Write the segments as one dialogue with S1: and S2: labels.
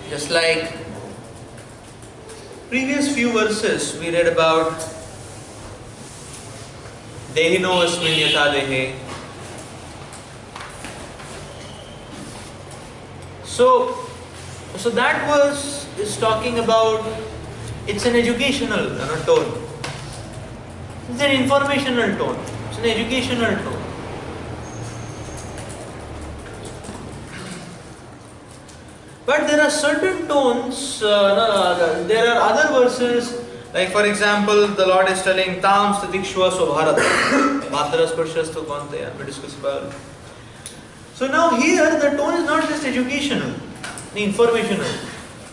S1: Just like previous few verses we read about Dehino asmin yatha dehe. So that verse is talking about, it's an educational tone. It's an informational tone. It's an educational tone. But there are certain tones, there are other verses, like for example, the Lord is telling, Tam statikshva sobharata, matras parshastu kantaya, we discuss about. So now here the tone is not just educational, informational,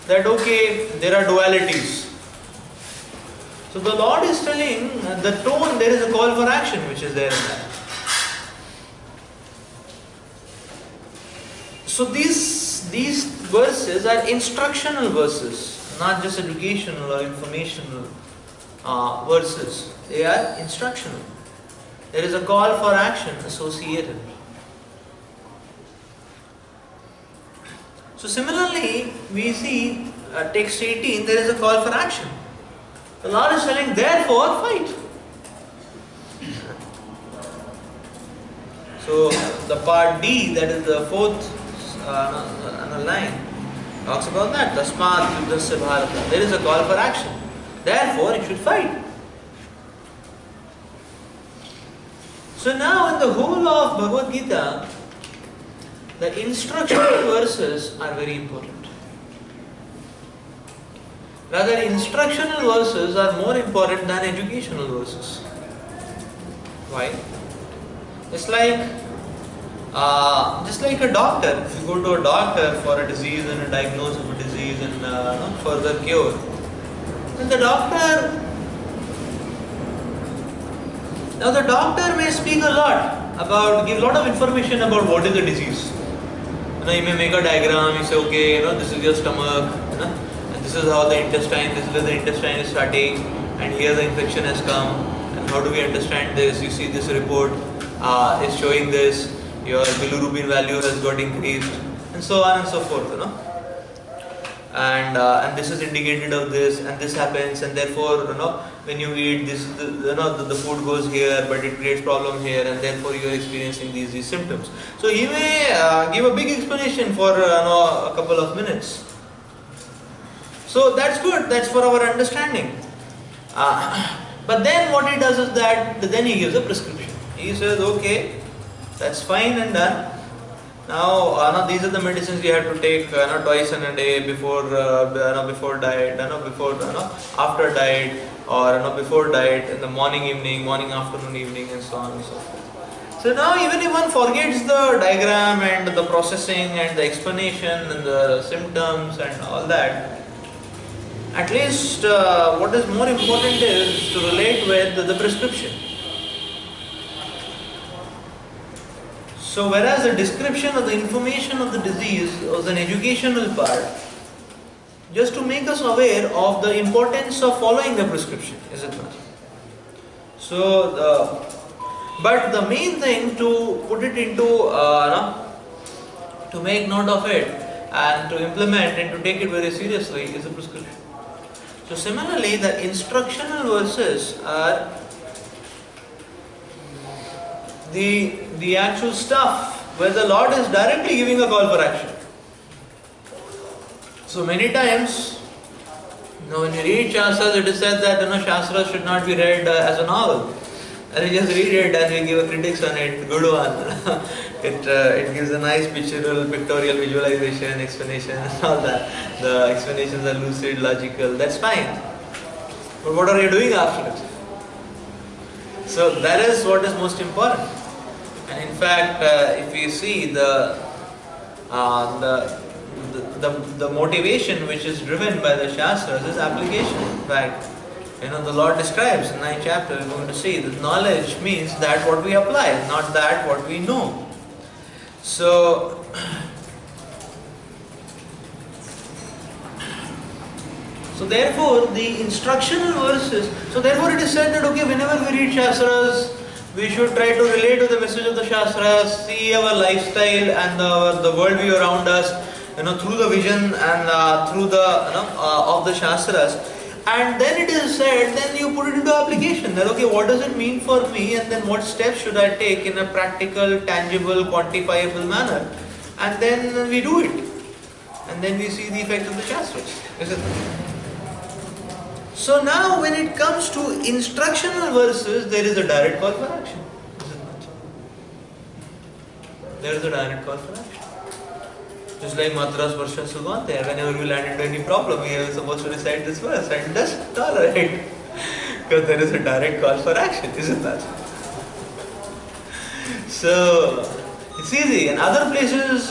S1: that okay, there are dualities. So the Lord is telling the tone, there is a call for action which is there in that. So these verses are instructional verses, not just educational or informational verses. They are instructional. There is a call for action associated. So similarly, we see text 18, there is a call for action. The Lord is telling, therefore fight. So the part D, that is the fourth line, talks about that. Tasmat yuddhasya bharata. There is a call for action. Therefore, you should fight. So now in the whole of Bhagavad Gita, the instructional verses are very important. Rather, instructional verses are more important than educational verses. Why? It's like just like a doctor. If you go to a doctor for a disease and a diagnosis of a disease and further cure, then the doctor may speak a lot about, give a lot of information about what is the disease. He may make a diagram. He say, okay, this is your stomach, and this is how the intestine, this is where the intestine is starting, and here the infection has come, and how do we understand this? You see, this report is showing this. Your bilirubin value has got increased, and so on and so forth, and this is indicated of this, and this happens, and therefore, when you eat this, the food goes here, but it creates problem here, and therefore you are experiencing these symptoms. So he may give a big explanation for a couple of minutes. So that's good. That's for our understanding. But then what he does is that then he gives a prescription. He says, okay, that's fine and done. Now, these are the medicines you have to take twice in a day before diet, after diet, or before diet, in the morning, evening, morning, afternoon, evening, and so on and so forth. So now, even if one forgets the diagram and the processing and the explanation and the symptoms and all that, at least what is more important is to relate with the prescription. So whereas the description of the information of the disease was an educational part, just to make us aware of the importance of following the prescription, is it not? So, but the main thing to put it into, to make note of it and to implement and to take it very seriously is the prescription. So similarly, the instructional verses are the actual stuff where the Lord is directly giving a call for action. So many times, when you read Shastras, it is said that Shastras should not be read as a novel. And we just read it and we give a critics on it, good one. It gives a nice pictorial visualization, explanation and all that. The explanations are lucid, logical, that's fine. But what are you doing after it? So that is what is most important. And in fact, if you see the motivation which is driven by the Shastras is application. In fact, the Lord describes in 9th chapter, we're going to see that knowledge means that what we apply, not that what we know. So therefore the instructional verses, so therefore it is said that okay, whenever we read Shastras, we should try to relate to the message of the Shastras, see our lifestyle and the worldview around us, through the vision and through the of the Shastras. And then it is said, then you put it into application that okay, what does it mean for me, and then what steps should I take in a practical, tangible, quantifiable manner, and then we do it, and then we see the effect of the Shastras. Isn't it? So now when it comes to instructional verses, there is a direct call for action. Isn't it? There is a direct call for action. Just like Matras Varsha Sugante, whenever we land into any problem, we are supposed to recite this verse and just tolerate. Because there is a direct call for action, isn't that? So, it's easy. In other places,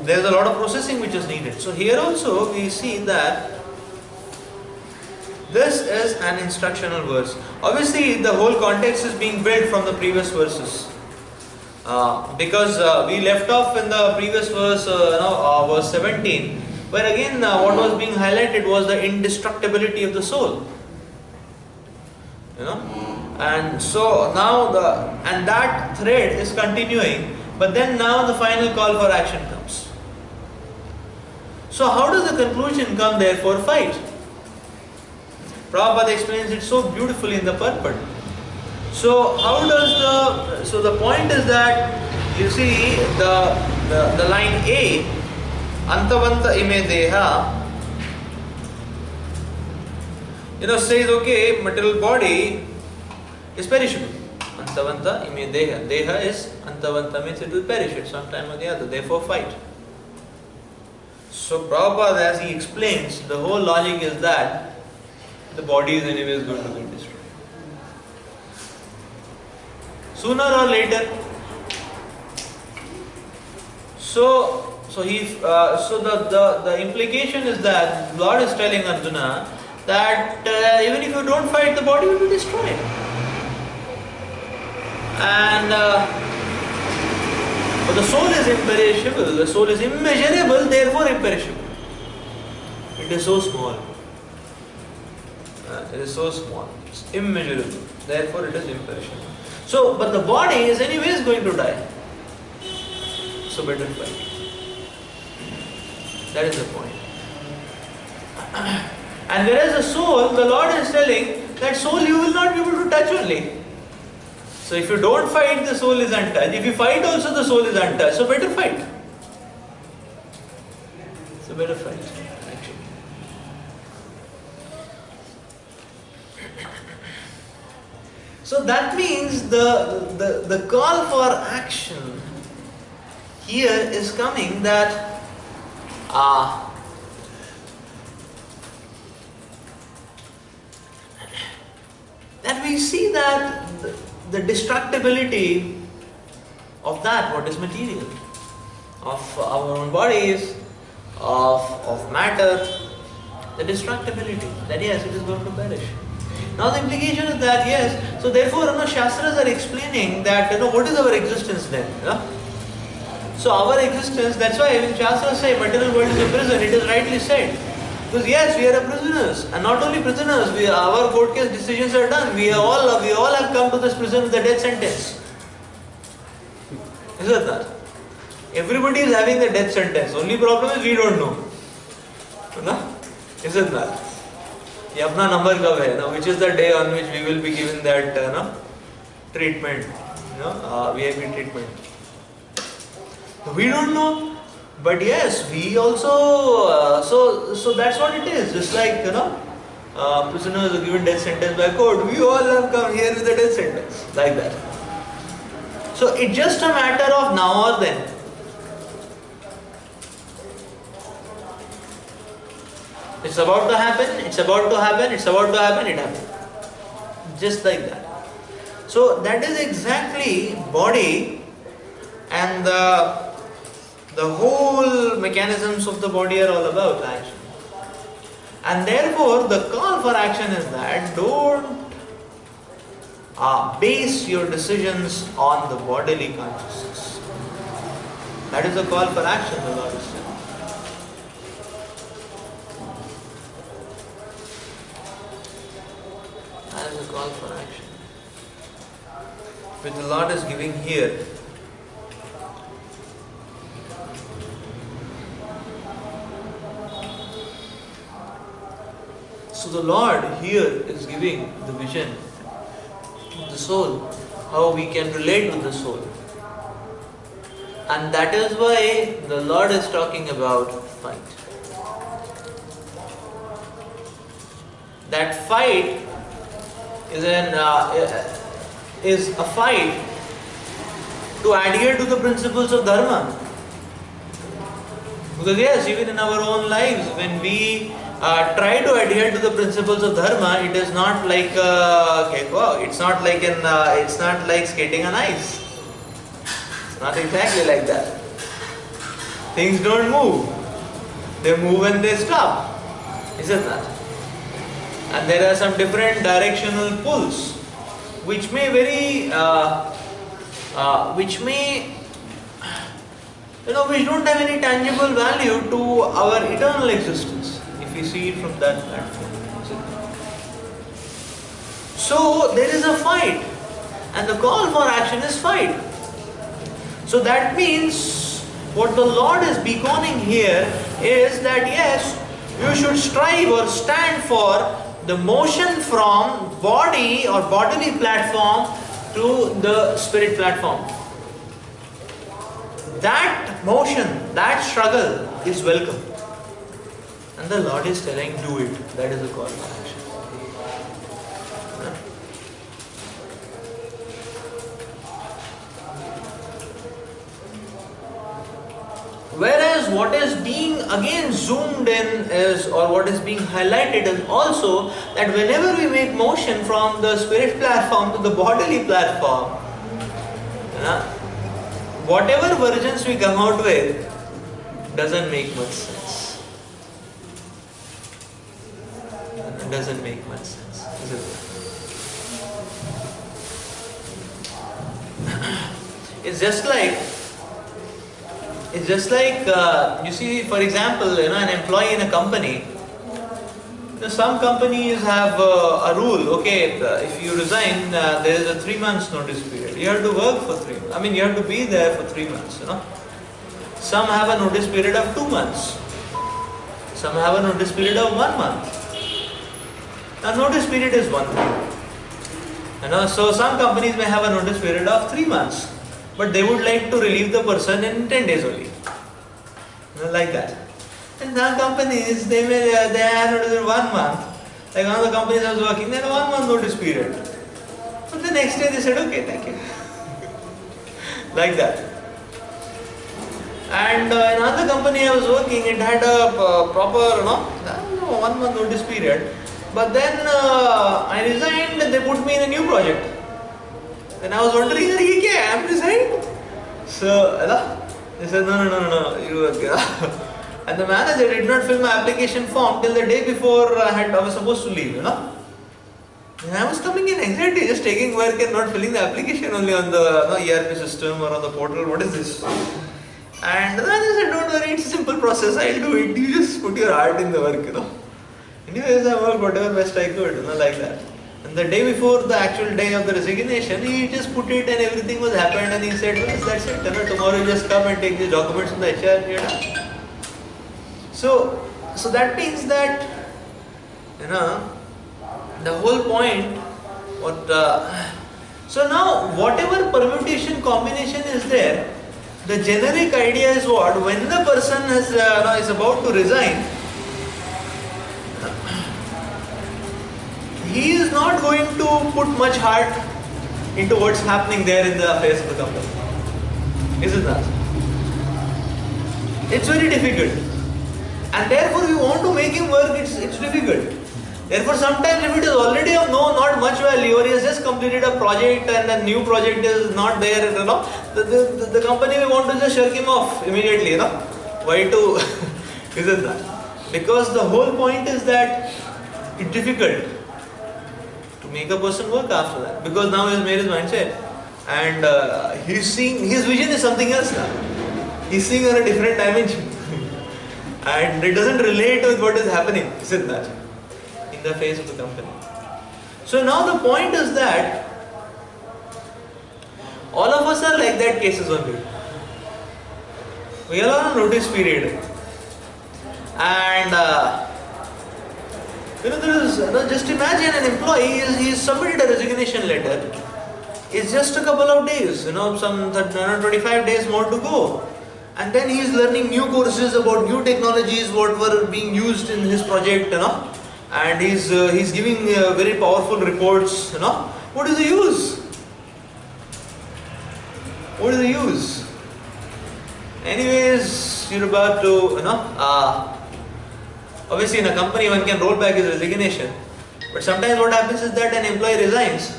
S1: there's a lot of processing which is needed. So here also we see that this is an instructional verse. Obviously, the whole context is being built from the previous verses. Because we left off in the previous verse, verse 17, where again what was being highlighted was the indestructibility of the soul. And so now that thread is continuing, but then now the final call for action comes. So how does the conclusion come? Therefore, fight. Prabhupada explains it so beautifully in the purport. So how does the point is that you see the line A, Antavanta ime deha, says okay, material body is perishable. Antavanta ime deha. Deha is Antavanta, means it will perish at some time or the other, therefore fight. So Prabhupada, as he explains, the whole logic is that the body is anyways going to be destroyed. Sooner or later. So the implication is that Lord is telling Arjuna that even if you don't fight, the body will be destroyed. And but the soul is imperishable, the soul is immeasurable, therefore imperishable. It is so small. It is so small, it's immeasurable, therefore it is imperishable. So, but the body is anyways going to die. So better fight. That is the point. And whereas the soul, the Lord is telling that soul you will not be able to touch only. So if you don't fight, the soul is untouched. If you fight also, the soul is untouched. So better fight. So better fight, actually. So that means the call for action here is coming that we see that the destructibility of that what is material, of our own bodies, of matter, the destructibility, that yes, it is going to perish. Now the implication is that yes, so therefore Shastras are explaining that what is our existence then? So our existence, that's why when Shastras say material world is a prison, it is rightly said. Because yes, we are prisoners, and not only prisoners, our court case decisions are done. We all have come to this prison with the death sentence. Isn't that? Everybody is having the death sentence. Only problem is we don't know. Isn't that? ये अपना number कब है ना, which is the day on which we will be given that treatment, VIP treatment. We don't know, but yes, we also so that's what it is. Just like prisoners are given death sentence by court, we all have come here with a death sentence like that. So it's just a matter of now or then. It's about to happen, it's about to happen, it's about to happen, it happens. Just like that. So that is exactly body, and the whole mechanisms of the body are all about action. And therefore the call for action is that don't base your decisions on the bodily consciousness. That is the call for action, the Lord is saying. That is a call for action, which the Lord is giving here. So the Lord here is giving the vision of the soul, how we can relate with the soul. And that is why the Lord is talking about fight. That fight is a fight to adhere to the principles of Dharma. Because yes, even in our own lives, when we try to adhere to the principles of Dharma, it is not like cakewalk. It's not like it's not like skating on ice. It's not exactly like that. Things don't move. They move and they stop. Isn't that? And there are some different directional pulls, which may which don't have any tangible value to our eternal existence, if we see it from that platform. So there is a fight, and the call for action is fight. So that means what the Lord is beconing here is that yes, you should strive or stand for the motion from body or bodily platform to the spirit platform. That motion, that struggle is welcome. And the Lord is telling, do it. That is the call for action. Whereas what is being again zoomed in is, or what is being highlighted is also that whenever we make motion from the spirit platform to the bodily platform, whatever versions we come out with doesn't make much sense. It doesn't make much sense, is it? It's just like you see, for example, an employee in a company. Some companies have a rule. Okay, if you resign, there is a 3 months notice period. You have to work for 3 months. You have to be there for 3 months. Some have a notice period of 2 months. Some have a notice period of 1 month. Now, notice period is one thing. So some companies may have a notice period of 3 months. But they would like to relieve the person in 10 days only. Like that. And some companies, they have notice 1 month. Like one of the companies I was working, they had a 1 month notice period. But the next day they said, okay, thank you. Like that. And in another company I was working, it had a proper, 1 month notice period. But then I resigned and they put me in a new project. Then I was wondering, I'm resigned. So, they said, no, you work. And the manager did not fill my application form till the day before I was supposed to leave, And I was coming in anxiety, just taking work and not filling the application only on the ERP system or on the portal. What is this? And the manager said, don't worry, it's a simple process, I'll do it. You just put your heart in the work, Anyways, I worked whatever best I could, like that. And the day before the actual day of the resignation, he just put it and everything was happened and he said, well, that's it. Tomorrow you just come and take the documents from the HR and you're done. So that means that, the whole point, so now whatever permutation combination is there, the generic idea is what? When the person is about to resign, he is not going to put much heart into what's happening there in the affairs of the company. Isn't that? It's very difficult. And therefore we want to make him work, it's difficult. Therefore sometimes if it is already of not much value, or he has just completed a project and a new project is not there, the company may want to just shirk him off immediately, Why to, isn't that? Because the whole point is that it's difficult to make a person work after that, because now he has made his mindset and he's seeing, his vision is something else now. He's seeing on a different dimension and it doesn't relate with what is happening, isn't that, in the face of the company. So now the point is that all of us are like that cases only. We are on a notice period and There is, just imagine an employee, he's submitted a resignation letter. It's just a couple of days, some 25 days more to go. And then he's learning new courses about new technologies, what were being used in his project, and he's giving very powerful reports, What is the use? What is the use? Anyways, you're about to, obviously in a company one can roll back his resignation, but sometimes what happens is that an employee resigns,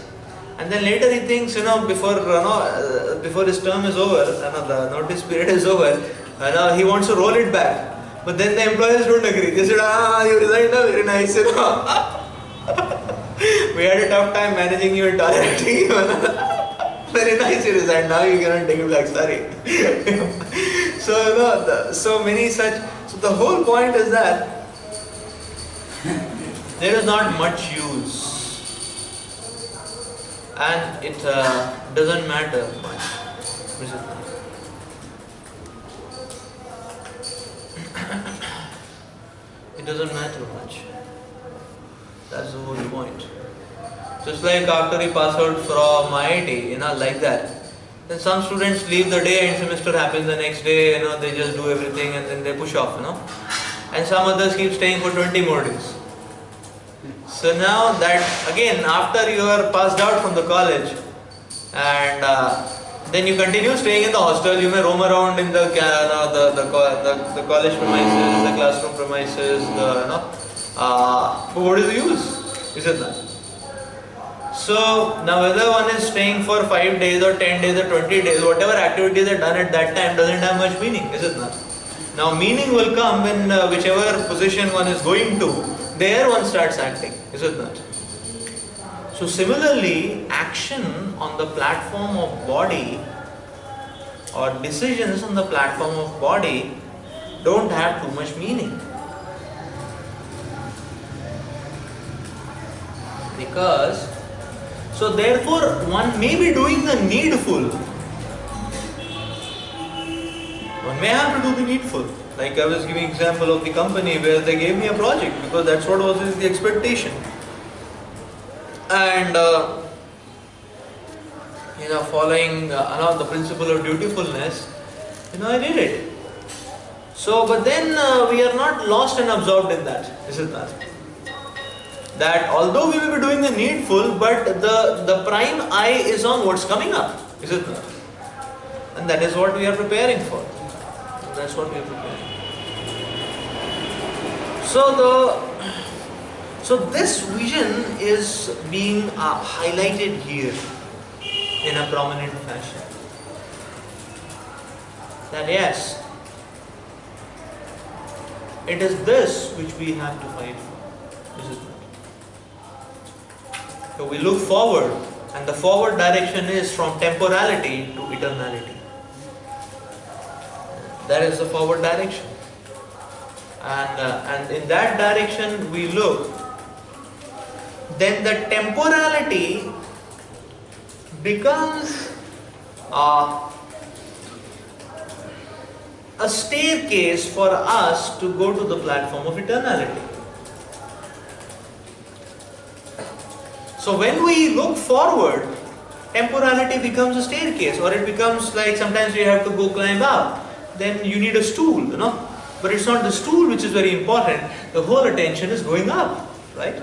S1: and then later he thinks, before his term is over, the notice period is over, he wants to roll it back. But then the employers don't agree. They said, you resigned, very nice, We had a tough time managing you entirely. Very nice, you resigned, now you cannot take it back, sorry. So many such. So the whole point is that there is not much use. And it doesn't matter much. It doesn't matter much. That's the whole point. Just like after you pass out from IIT, like that. Then some students leave the day and semester happens the next day, they just do everything and then they push off, And some others keep staying for 20 more days. So now that again, after you are passed out from the college and then you continue staying in the hostel, you may roam around in the college premises, the classroom premises, but what is the use? Is it not? So now whether one is staying for 5 days or 10 days or 20 days, whatever activities are done at that time doesn't have much meaning, is it not? Now meaning will come when whichever position one is going to, there one starts acting, is it not? So similarly, action on the platform of body or decisions on the platform of body don't have too much meaning. Because, so therefore one may be doing the needful. One may have to do the needful. Like I was giving example of the company where they gave me a project because that's what was the expectation. And following the principle of dutifulness, I did it. So, but then we are not lost and absorbed in that, is it not? That although we will be doing the needful, but the prime eye is on what's coming up, is it not? And that is what we are preparing for. That's what we are preparing. So this vision is being highlighted here in a prominent fashion. That yes, it is this which we have to fight for. This is not. So we look forward, and the forward direction is from temporality to eternality. That is the forward direction. And in that direction we look, then the temporality becomes a staircase for us to go to the platform of eternality. So when we look forward, temporality becomes a staircase, or it becomes like sometimes you have to go climb up. Then you need a stool, But it's not the stool which is very important. The whole attention is going up, right?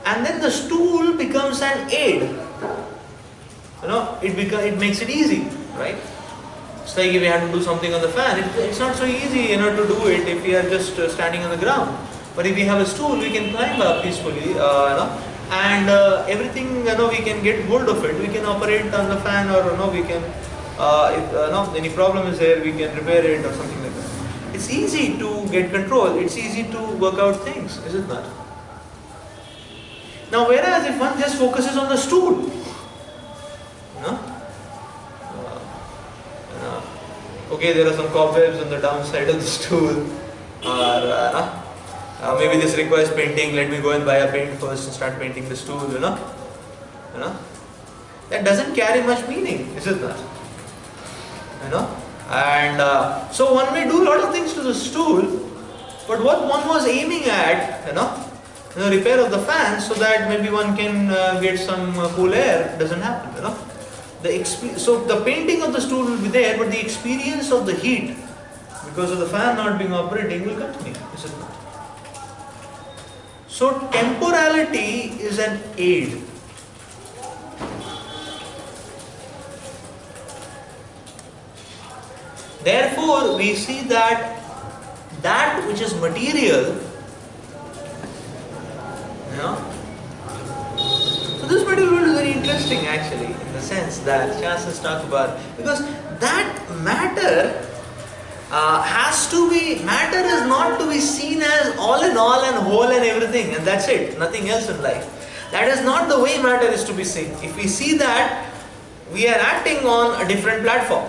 S1: And then the stool becomes an aid. It makes it easy, right? It's like if we have to do something on the fan, it's not so easy, to do it if we are just standing on the ground. But if we have a stool, we can climb up peacefully, and everything, we can get hold of it. We can operate on the fan, or we can, if any problem is there, we can repair it or something like that. It's easy to get control. It's easy to work out things, is it not? Now, whereas if one just focuses on the stool, okay, there are some cobwebs on the downside of the stool, or maybe this requires painting. Let me go and buy a paint first and start painting the stool. That doesn't carry much meaning, is it not? And so one may do a lot of things to the stool, but what one was aiming at, repair of the fan, so that maybe one can get some cool air. Doesn't happen. So the painting of the stool will be there, but the experience of the heat, because of the fan not being operating, will continue. Is it not? So temporality is an aid. Therefore, we see that which is material, so this material world is very interesting actually, in the sense that Shastras talk about, because that matter matter is not to be seen as all in all and whole and everything, and that's it, nothing else in life. That is not the way matter is to be seen. If we see that, we are acting on a different platform.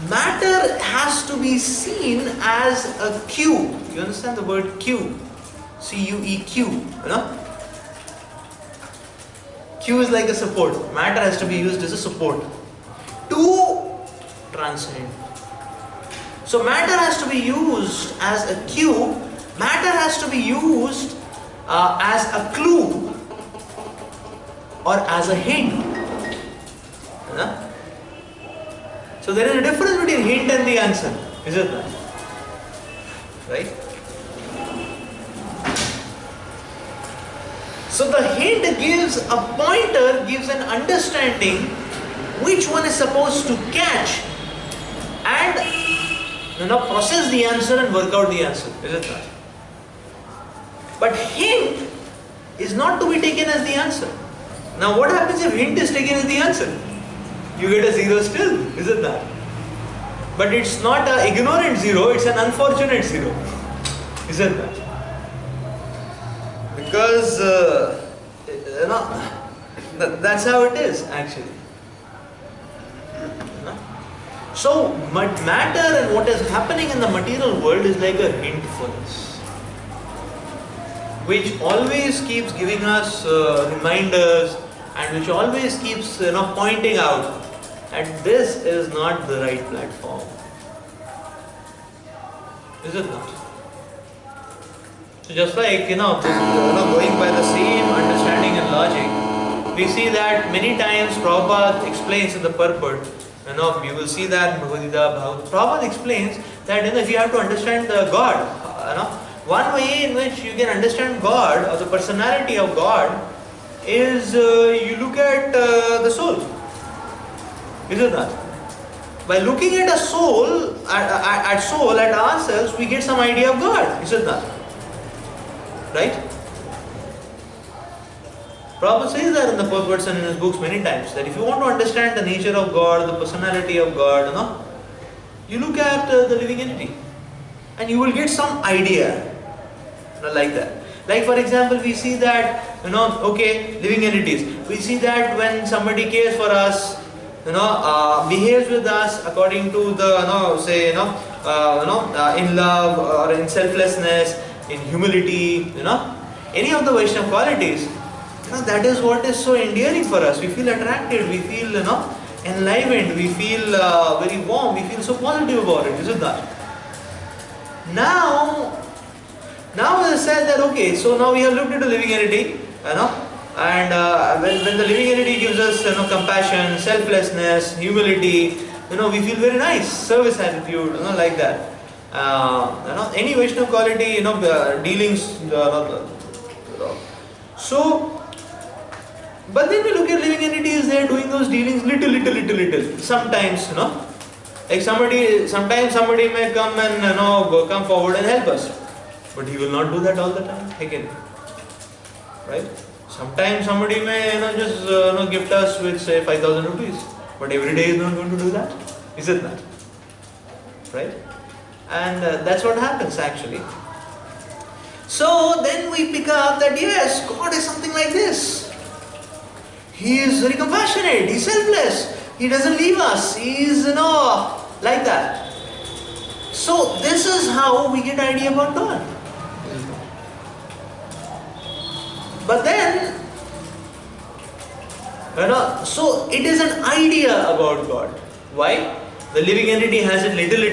S1: Matter has to be seen as a cube. You understand the word cube? C-U-E-Q. Q is like a support. Matter has to be used as a support to transcend. So matter has to be used as a cube. Matter has to be used as a clue or as a hint. So there is a difference between hint and the answer, is it not? Right? So the hint gives a pointer, gives an understanding which one is supposed to catch and process the answer and work out the answer, is it not? But hint is not to be taken as the answer. Now what happens if hint is taken as the answer? You get a 0 still, isn't that? But it's not an ignorant 0, it's an unfortunate 0, isn't that? Because that's how it is actually. So matter and what is happening in the material world is like a hint for us, which always keeps giving us reminders, and which always keeps pointing out that this is not the right platform. Is it not? So just like going by the same understanding and logic, we see that many times Prabhupada explains in the purport. You will see that in Bhagavad Gita. Prabhupada explains that if you have to understand the God, one way in which you can understand God or the personality of God is you look at the soul. Is it not? By looking at a soul, at ourselves, we get some idea of God. Is it not? Right? Prabhupada says that in the purports and in his books many times, that if you want to understand the nature of God, the personality of God, you look at the living entity, and you will get some idea, like that. Like for example, we see that living entities. We see that when somebody cares for us, behaves with us according to the in love or in selflessness, in humility, any of the Vaishnava qualities. That is what is so endearing for us. We feel attracted, we feel enlivened, we feel very warm, we feel so positive about it, isn't that? Now it is said that so now we have looked into living entity, and when the living entity gives us compassion, selflessness, humility, we feel very nice, service attitude, like that. Any Vaishnava quality, dealings, so. But then we look at living entities, they are doing those dealings little. Sometimes, like sometimes somebody may come and come forward and help us, but he will not do that all the time. Again, right? Sometimes somebody may just gift us with say 5,000 rupees, but every day is not going to do that, is it not? Right? And that's what happens actually. So then we pick up that yes, God is something like this. He is very compassionate, He is selfless, He doesn't leave us, He is like that. So this is how we get idea about God. But then, so it is an idea about God. Why? The living entity has it little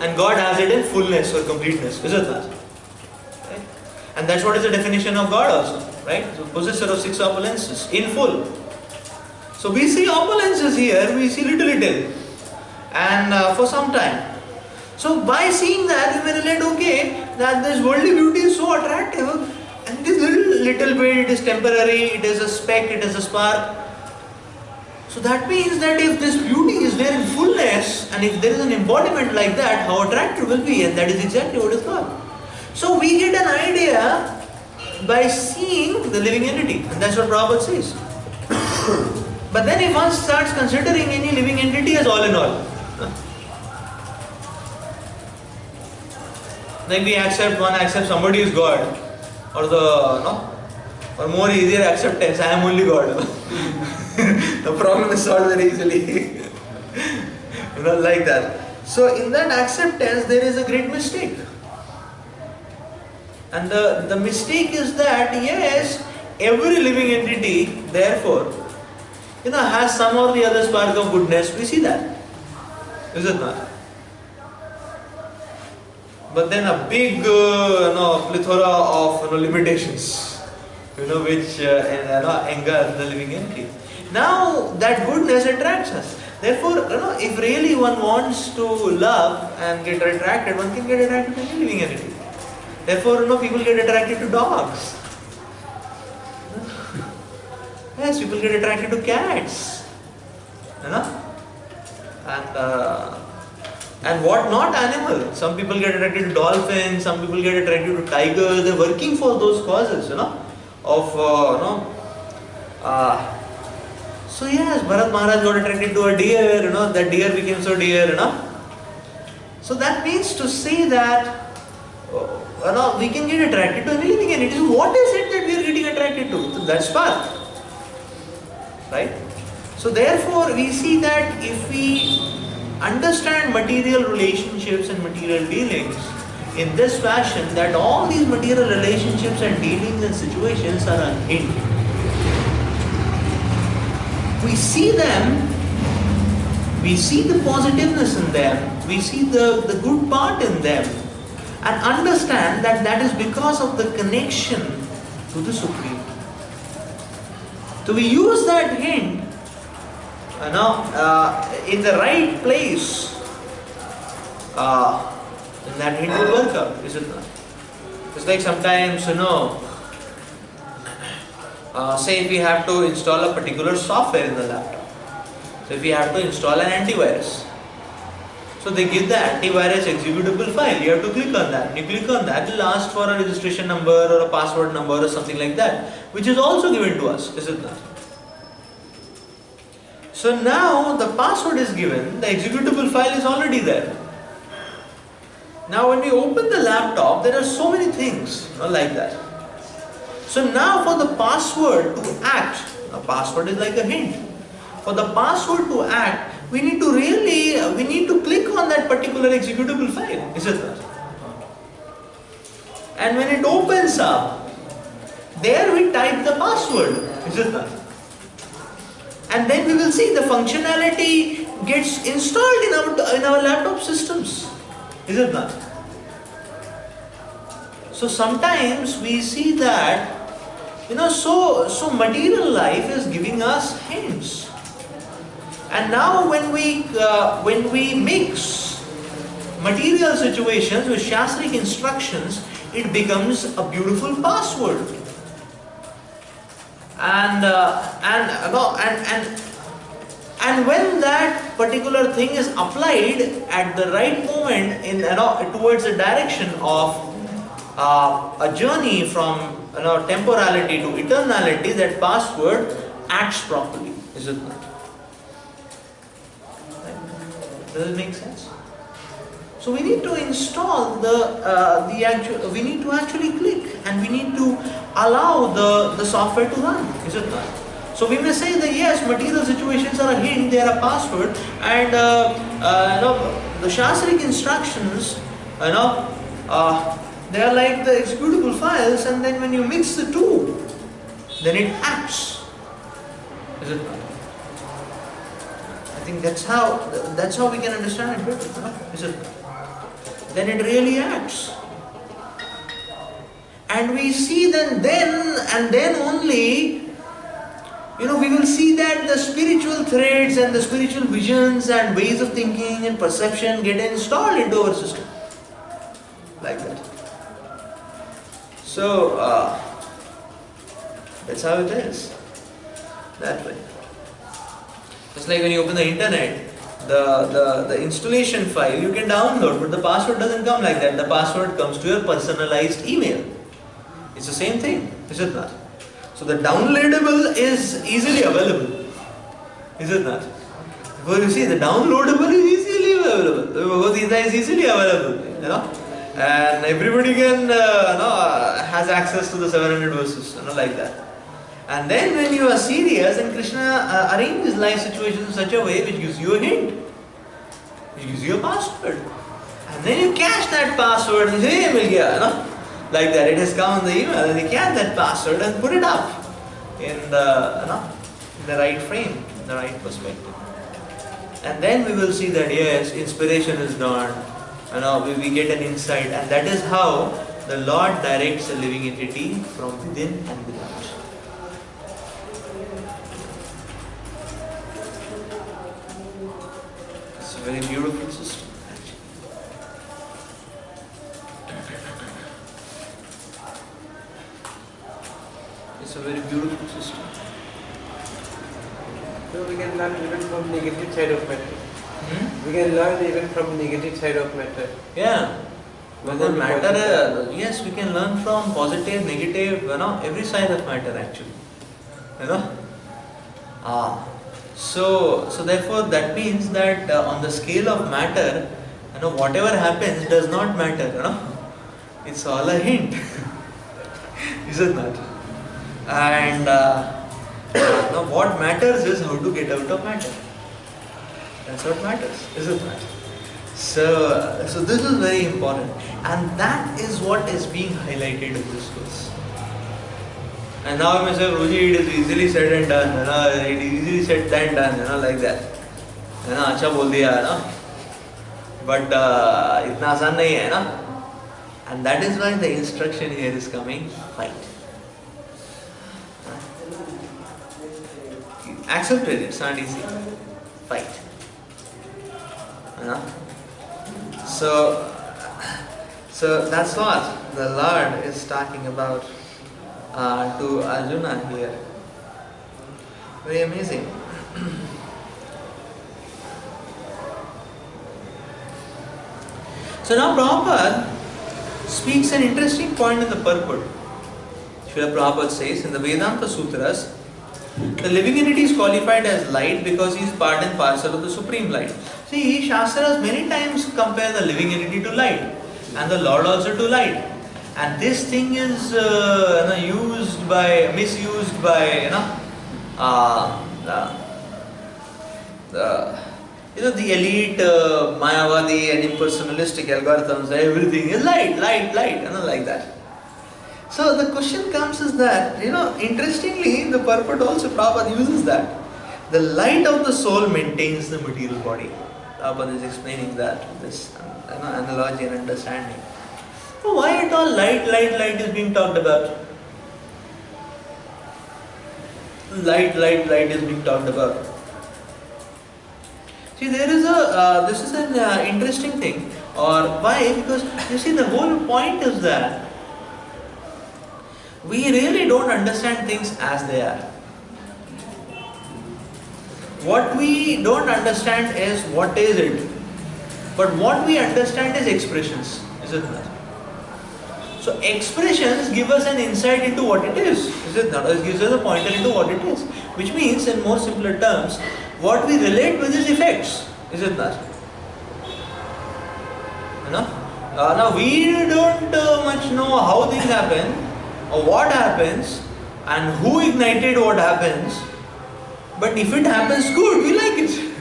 S1: and God has it in fullness or completeness. Is it not? Right? And that's what is the definition of God also. Right? So possessor of 6 opulences in full. So we see opulences here, we see little. And for some time. So by seeing that, we may relate, okay, that this worldly beauty is so attractive, and this little bit, it is temporary, it is a speck, it is a spark. So that means that if this beauty is there in fullness, and if there is an embodiment like that, how attractive it will be, and that is exactly what is God. So we get an idea by seeing the living entity, and that's what Prabhupada says. But then if one starts considering any living entity as all in all, like one accepts somebody is God, or more easier acceptance, I am only God. The problem is solved very easily. Like that. So in that acceptance there is a great mistake. And the mistake is that, yes, every living entity, therefore, has some or the other spark of goodness. We see that. Is it not? But then a big plethora of limitations, which anger the living entity. Now that goodness attracts us. Therefore, if really one wants to love and get attracted, one can get attracted to any living entity. Therefore, people get attracted to dogs. Yes, people get attracted to cats. And what not animal. Some people get attracted to dolphins, some people get attracted to tigers. They're working for those causes, So yes, Bharat Maharaj got attracted to a deer, that deer became so dear, So that means to say that, we can get attracted to any living entity. So what is it that we are getting attracted to? That spark. Right? So therefore, we see that if we understand material relationships and material dealings in this fashion, that all these material relationships and dealings and situations are unhinged. We see them, we see the positiveness in them, we see the good part in them, and understand that that is because of the connection to the Supreme. So we use that hint in the right place, then that hint will work out, is it not? It's like sometimes, say if we have to install a particular software in the laptop. So if we have to install an antivirus. So they give the antivirus executable file. You have to click on that. When you click on that, it will ask for a registration number or a password number or something like that, which is also given to us, is it not? So now the password is given, the executable file is already there. Now when we open the laptop, there are so many things like that. So now for the password to act, a password is like a hint. For the password to act, we need to click on that particular executable file, is it not? And when it opens up, there we type the password, is it not? And then we will see the functionality gets installed in our laptop systems, is it not? So sometimes we see that, so material life is giving us hints. And now when we mix material situations with Shastric instructions, it becomes a beautiful password. And when that particular thing is applied at the right moment towards the direction of a journey from temporality to eternality, that password acts properly, is it not? Does it make sense? So we need to install we need to actually click, and we need to allow the software to run, is it not? So we may say that yes, material situations are a hint, they are a password, and the Shastric instructions, they are like the executable files, and then when you mix the two, then it acts, is it not? think that's how we can understand it better. Is it? Then it really acts. And we see then only, we will see that the spiritual threads and the spiritual visions and ways of thinking and perception get installed into our system. Like that. So, that's how it is. That way. Just like when you open the internet, the installation file you can download, but the password doesn't come like that. The password comes to your personalized email. It's the same thing, is it not? So the downloadable is easily available, is it not? Because you see, the downloadable is easily available. The Bhagavad Gita is easily available, and everybody can, has access to the 700 verses, like that. And then when you are serious, and Krishna arranges life situations in such a way which gives you a hint, which gives you a password, and then you catch that password and say, hey, mil gaya, like that. It has come on the email, and you catch that password and put it up in the right frame, in the right perspective. And then we will see that yes, inspiration is done, we get an insight, and that is how the Lord directs a living entity from within and without. It's a very beautiful system. It's a very beautiful system.
S2: So we can learn even from negative side of matter. We can learn even from negative side of matter.
S1: Yeah. Whether matter, yes, we can learn from positive, negative, every side of matter actually. So therefore that means that on the scale of matter, whatever happens does not matter. It's all a hint. Is it not? And what matters is how to get out of matter. That's what matters, isn't it? So this is very important, and that is what is being highlighted in this verse. And now you may say, Guruji, it is easily said and done. It is easily said and done, like that. Acha bol diya, but itna aasan nahi hai, and that is why the instruction here is coming: fight. Accept it, it's not easy. Fight. So that's what the Lord is talking about to Arjuna here. Very amazing. So now Prabhupada speaks an interesting point in the purport. Srila Prabhupada says in the Vedanta Sutras, the living entity is qualified as light because he is part and parcel of the supreme light. See, Shastras many times compare the living entity to light and the Lord also to light. And this thing is misused by the elite Mayavadi and impersonalistic algorithms. Everything is light, like that. So the question comes is that, interestingly, the purport also Prabhupada uses that. The light of the soul maintains the material body. Prabhupada is explaining that with this analogy and understanding. So why at all light is being talked about? Light is being talked about. See, this is an interesting thing. Or why? Because you see, the whole point is that we really don't understand things as they are. What we don't understand is what is it, but what we understand is expressions, is it not? So expressions give us an insight into what it is it not? It gives us a pointer into what it is, which means in more simpler terms, what we relate with is effects, is it not? Now we don't much know how things happen, or what happens, and who ignited what happens. But if it happens good, we like it.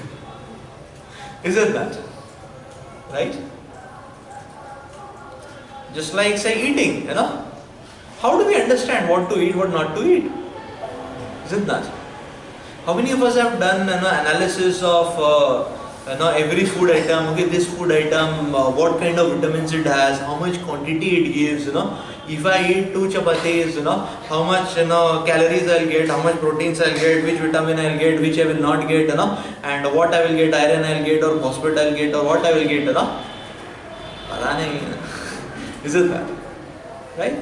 S1: Isn't that? Right? Just like say eating, How do we understand what to eat, what not to eat? Isn't that? How many of us have done analysis of every food item? Okay, this food item, what kind of vitamins it has, how much quantity it gives. If I eat 2 chapatis, how much calories I'll get, how much proteins I'll get, which vitamin I'll get, which I will not get, and what I will get, iron I'll get, or phosphate I'll get, or what I will get. Pata nahi. Isn't that right?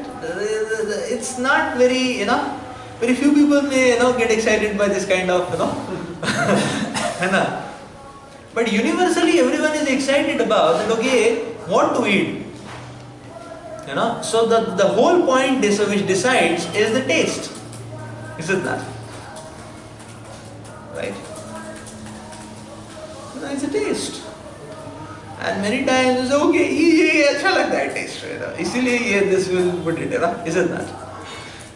S1: It's not very very few people may get excited by this kind of but universally everyone is excited about that. Okay, what to eat, so the whole point is which decides is the taste, isn't that right? It's a taste, and many times it's okay, ye acha lagta hai taste, isliye this will put it, isn't that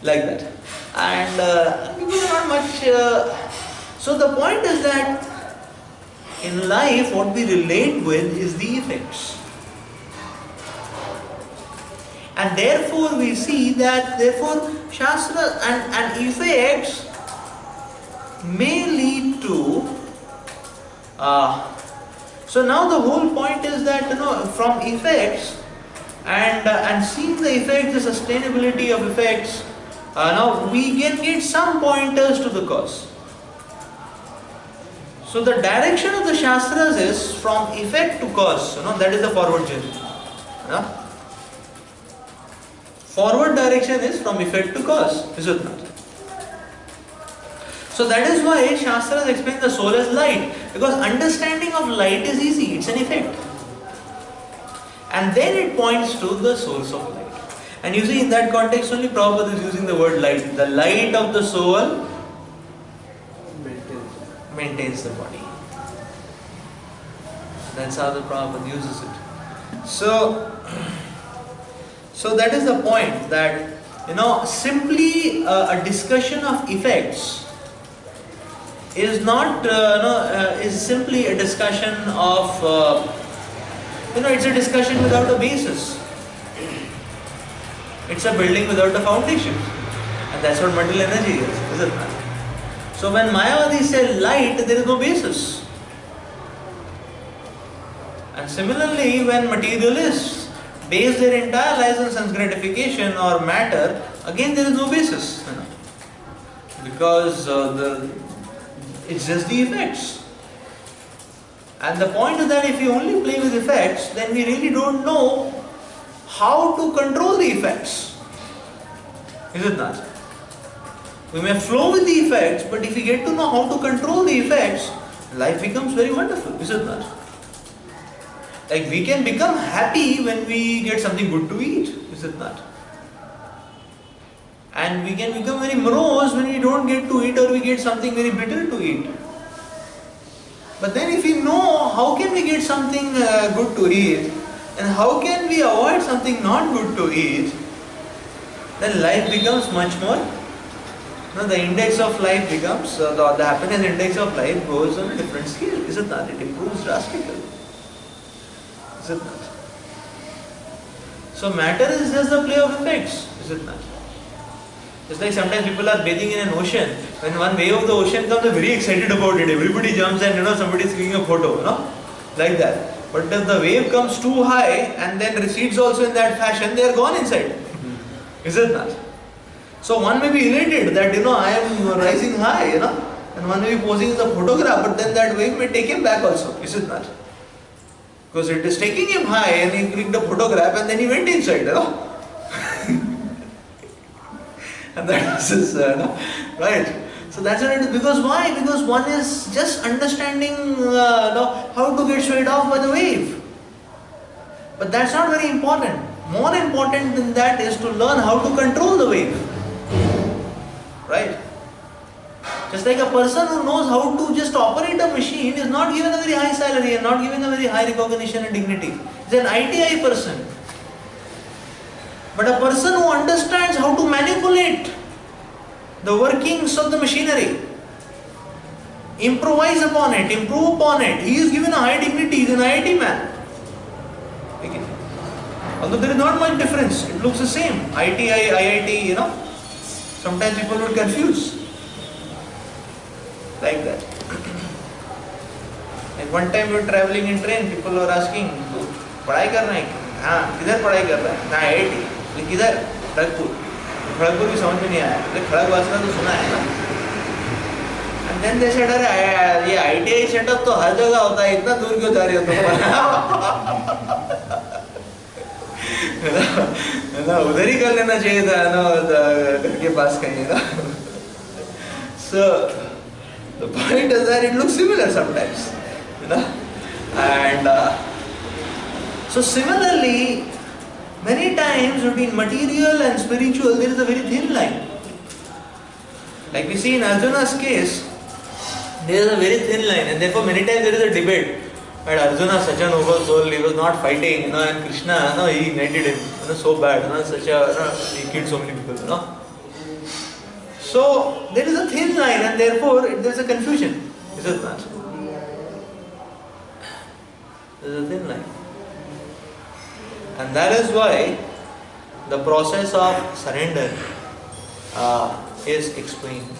S1: like that? And people are not much. So the point is that in life, what we relate with is the effects, and therefore we see that Shastra and effects may lead to. So now the whole point is that from effects and seeing the effects, the sustainability of effects. Now we can get some pointers to the cause. So the direction of the Shastras is from effect to cause. That is the forward journey. Forward direction is from effect to cause. Is it not? So that is why Shastras explain the soul as light, because understanding of light is easy. It's an effect, and then it points to the source of light. And you see, in that context only Prabhupada is using the word light. The light of the soul maintains the body. That's how the Prabhupada uses it. So that is the point, that simply a discussion of effects is not is simply a discussion of it's a discussion without a basis. It's a building without a foundation, and that's what mental energy is, isn't it? So when Mayavadi said light, there is no basis. And similarly, when materialists base their entire lives on sense gratification or matter, again there is no basis, because it's just the effects. And the point is that if we only play with effects, then we really don't know how to control the effects. Is it not? We may flow with the effects, but if we get to know how to control the effects, life becomes very wonderful. Is it not? Like, we can become happy when we get something good to eat. Is it not? And we can become very morose when we don't get to eat, or we get something very bitter to eat. But then if we know how can we get something good to eat, and how can we avoid something not good to eat, then life becomes much more. The index of life becomes, the happiness index of life goes on a different scale. Is it not? It improves drastically. Is it not? So matter is just the play of effects. Is it not? Just like sometimes people are bathing in an ocean. When one wave of the ocean comes, they're very excited about it. Everybody jumps and somebody is taking a photo, like that. But if the wave comes too high and then recedes also in that fashion, they are gone inside. Is it not? So one may be elated that I am rising high, and one may be posing as a photograph, but then that wave may take him back also. Is it not? Because it is taking him high and he clicked a photograph and then he went inside, And that is his, right? So that's what it is. Because why? Because one is just understanding how to get swayed off by the wave. But that's not very important. More important than that is to learn how to control the wave. Right? Just like a person who knows how to just operate a machine is not given a very high salary and not given a very high recognition and dignity. He's an ITI person. But a person who understands how to manipulate the workings of the machinery, improvise upon it, improve upon it, he is given a high dignity, he is an IIT man. Okay. Although there is not much difference, it looks the same. ITI, IIT, sometimes people would confuse. like that. And one time we were traveling in train, people were asking, पढ़ाई करना है? हाँ, किधर पढ़ाई कर रहा है? ना IIT, लेकिन किधर? खड़गपुर. खड़गपुर भी समझ में नहीं आया. लेकिन खड़गवासला तो सुना है ना? And then they said, अरे ये ITI सेटअप तो हर जगह होता है, इतना दूर क्यों जा रही हो तुम? ना उधर ही कर लेना चाहिए था ना, घर के पास कहीं ना. So the point is that it looks similar sometimes, you know, and so similarly, many times between material and spiritual there is a very thin line. Like we see in Arjuna's case, there is a very thin line, and therefore many times there is a debate. But Arjuna, such a noble soul, he was not fighting, you know, and Krishna, you know, he ignited him, you know, so bad, you know, such a, you know, he killed so many people, you know. So there is a thin line, and therefore there is a confusion, is it not? There is a thin line, and that is why the process of surrender is explained.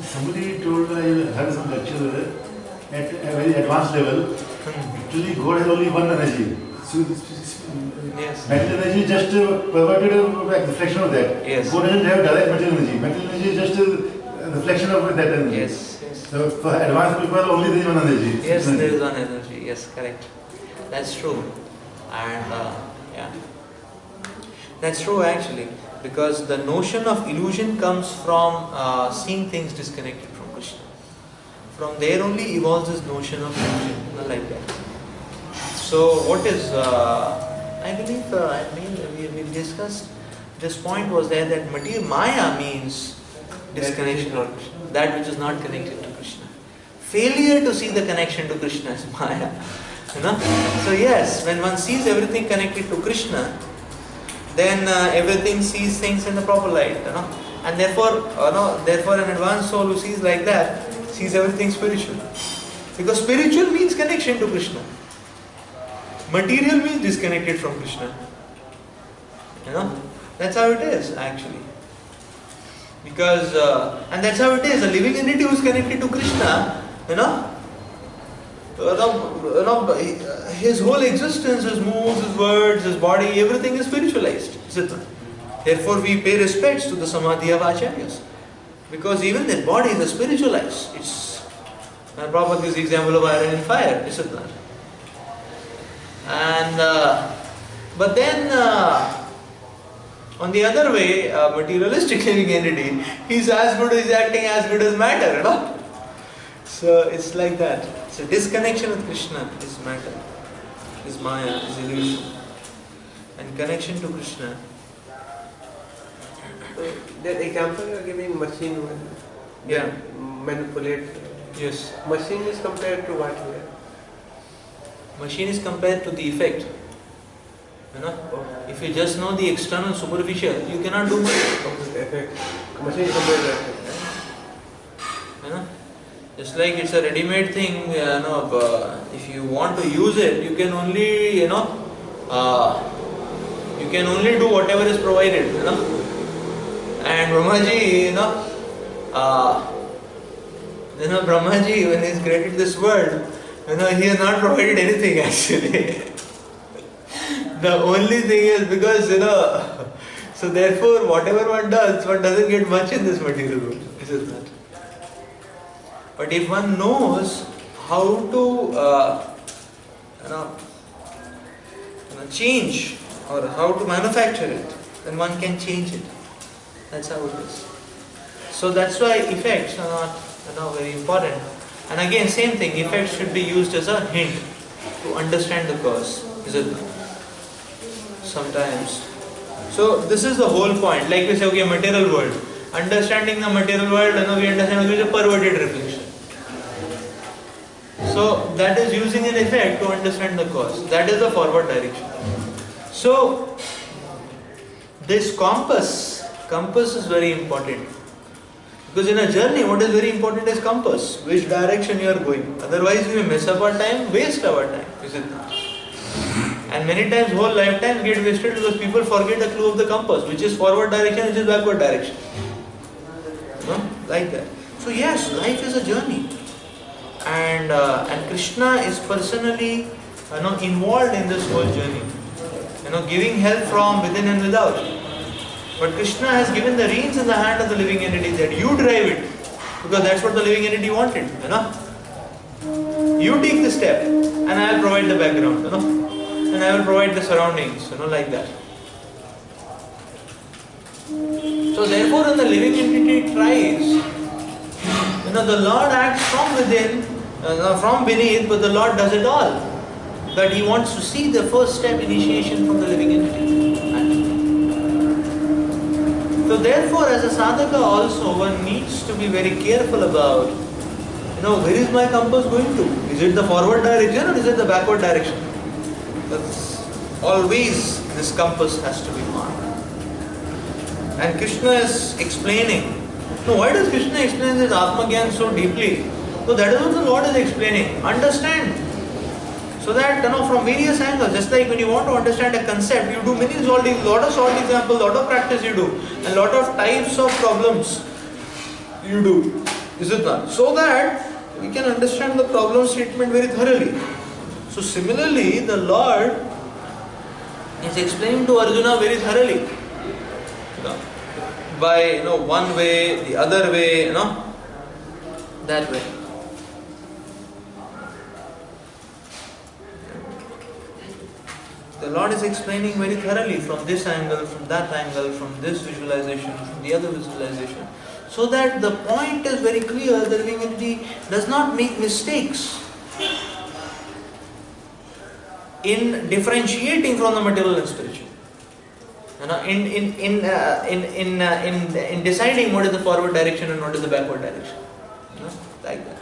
S3: Somebody told, I heard some lecture at a very advanced level, actually God has only one energy. So
S1: Yes.
S3: material energy is just perverted reflection of that.
S1: Yes.
S3: God doesn't have direct material energy. Material energy is just a reflection of that energy.
S1: Yes, yes.
S3: So for advanced people, only there is one energy.
S1: Yes, there is one energy. Yes, correct. That's true. And yeah, that's true actually, because the notion of illusion comes from seeing things disconnected from Krishna. From there only evolves this notion of illusion, like that. So what is, I believe, we discussed, this point was there that material Maya means disconnection of Krishna, that which is not connected to Krishna. Failure to see the connection to Krishna is Maya. You know? So yes, when one sees everything connected to Krishna, then everything sees things in the proper light, you know, and therefore, therefore an advanced soul who sees like that sees everything spiritual, because spiritual means connection to Krishna. Material means disconnected from Krishna. You know, that's how it is actually. Because and that's how it is. A living entity who is connected to Krishna, his whole existence, his moves, his words, his body, everything is spiritualized. Is it not? Therefore, we pay respects to the samadhi of acharyas, because even that body is spiritualized. It's Prabhupada gives the example of iron and fire. Is it not? And but then on the other way, a materialistic living entity, he's as good, he's acting as good as matter, you know. So it's like that. So disconnection with Krishna is matter, is Maya, is illusion, and connection to Krishna.
S2: So that example you are giving, machine will manipulate.
S1: Yes.
S2: Machine is compared to what here?
S1: Machine is compared to the effect. You know, if you just know the external, superficial, you cannot do much.
S2: Effect. Machine is compared to effect.
S1: You know, just like it's a ready-made thing. If you want to use it, you can only, you can only do whatever is provided. You know, and Brahmaji, Brahmaji, when he's created this world, he has not provided anything actually. The only thing is because, so therefore whatever one doesn't get much in this material world, is it not? But if one knows how to change or how to manufacture it, then one can change it. That's how it is. So that's why effects are not very important. And again, same thing, effects should be used as a hint to understand the cause, is it not? Sometimes. So this is the whole point. Like we say, okay, material world. Understanding the material world, we understand it is a perverted reflection. So that is using an effect to understand the cause. That is the forward direction. So this compass is very important. Because in a journey, what is very important is compass, which direction you are going. Otherwise, we miss up our time, waste our time, is it not? And many times, whole lifetime get wasted because people forget the clue of the compass, which is forward direction, which is backward direction. Like that. So yes, life is a journey, and Krishna is personally involved in this whole journey, giving help from within and without. But Krishna has given the reins in the hand of the living entity that you drive it, because that's what the living entity wanted. You take the step, and I will provide the background, and I will provide the surroundings, like that. So therefore, when the living entity tries, the Lord acts from within, from beneath, but the Lord does it all. But He wants to see the first step initiation from the living entity. So therefore, as a sadhaka also, one needs to be very careful about, where is my compass going to? Is it the forward direction or is it the backward direction? That's always this compass has to be marked. And Krishna is explaining. Now, why does Krishna explain this Atma Gyan so deeply? So that is what the Lord is explaining. Understand. So that, from various angles, just like when you want to understand a concept, you do many lot of solved examples, lot of practice you do, and lot of types of problems you do. Is it not? So that we can understand the problem statement very thoroughly. So similarly, the Lord is explaining to Arjuna very thoroughly. By one way, the other way, that way. The Lord is explaining very thoroughly from this angle, from that angle, from this visualization, from the other visualization, so that the point is very clear. The living entity does not make mistakes in differentiating from the material and spiritual. In deciding what is the forward direction and what is the backward direction, like that.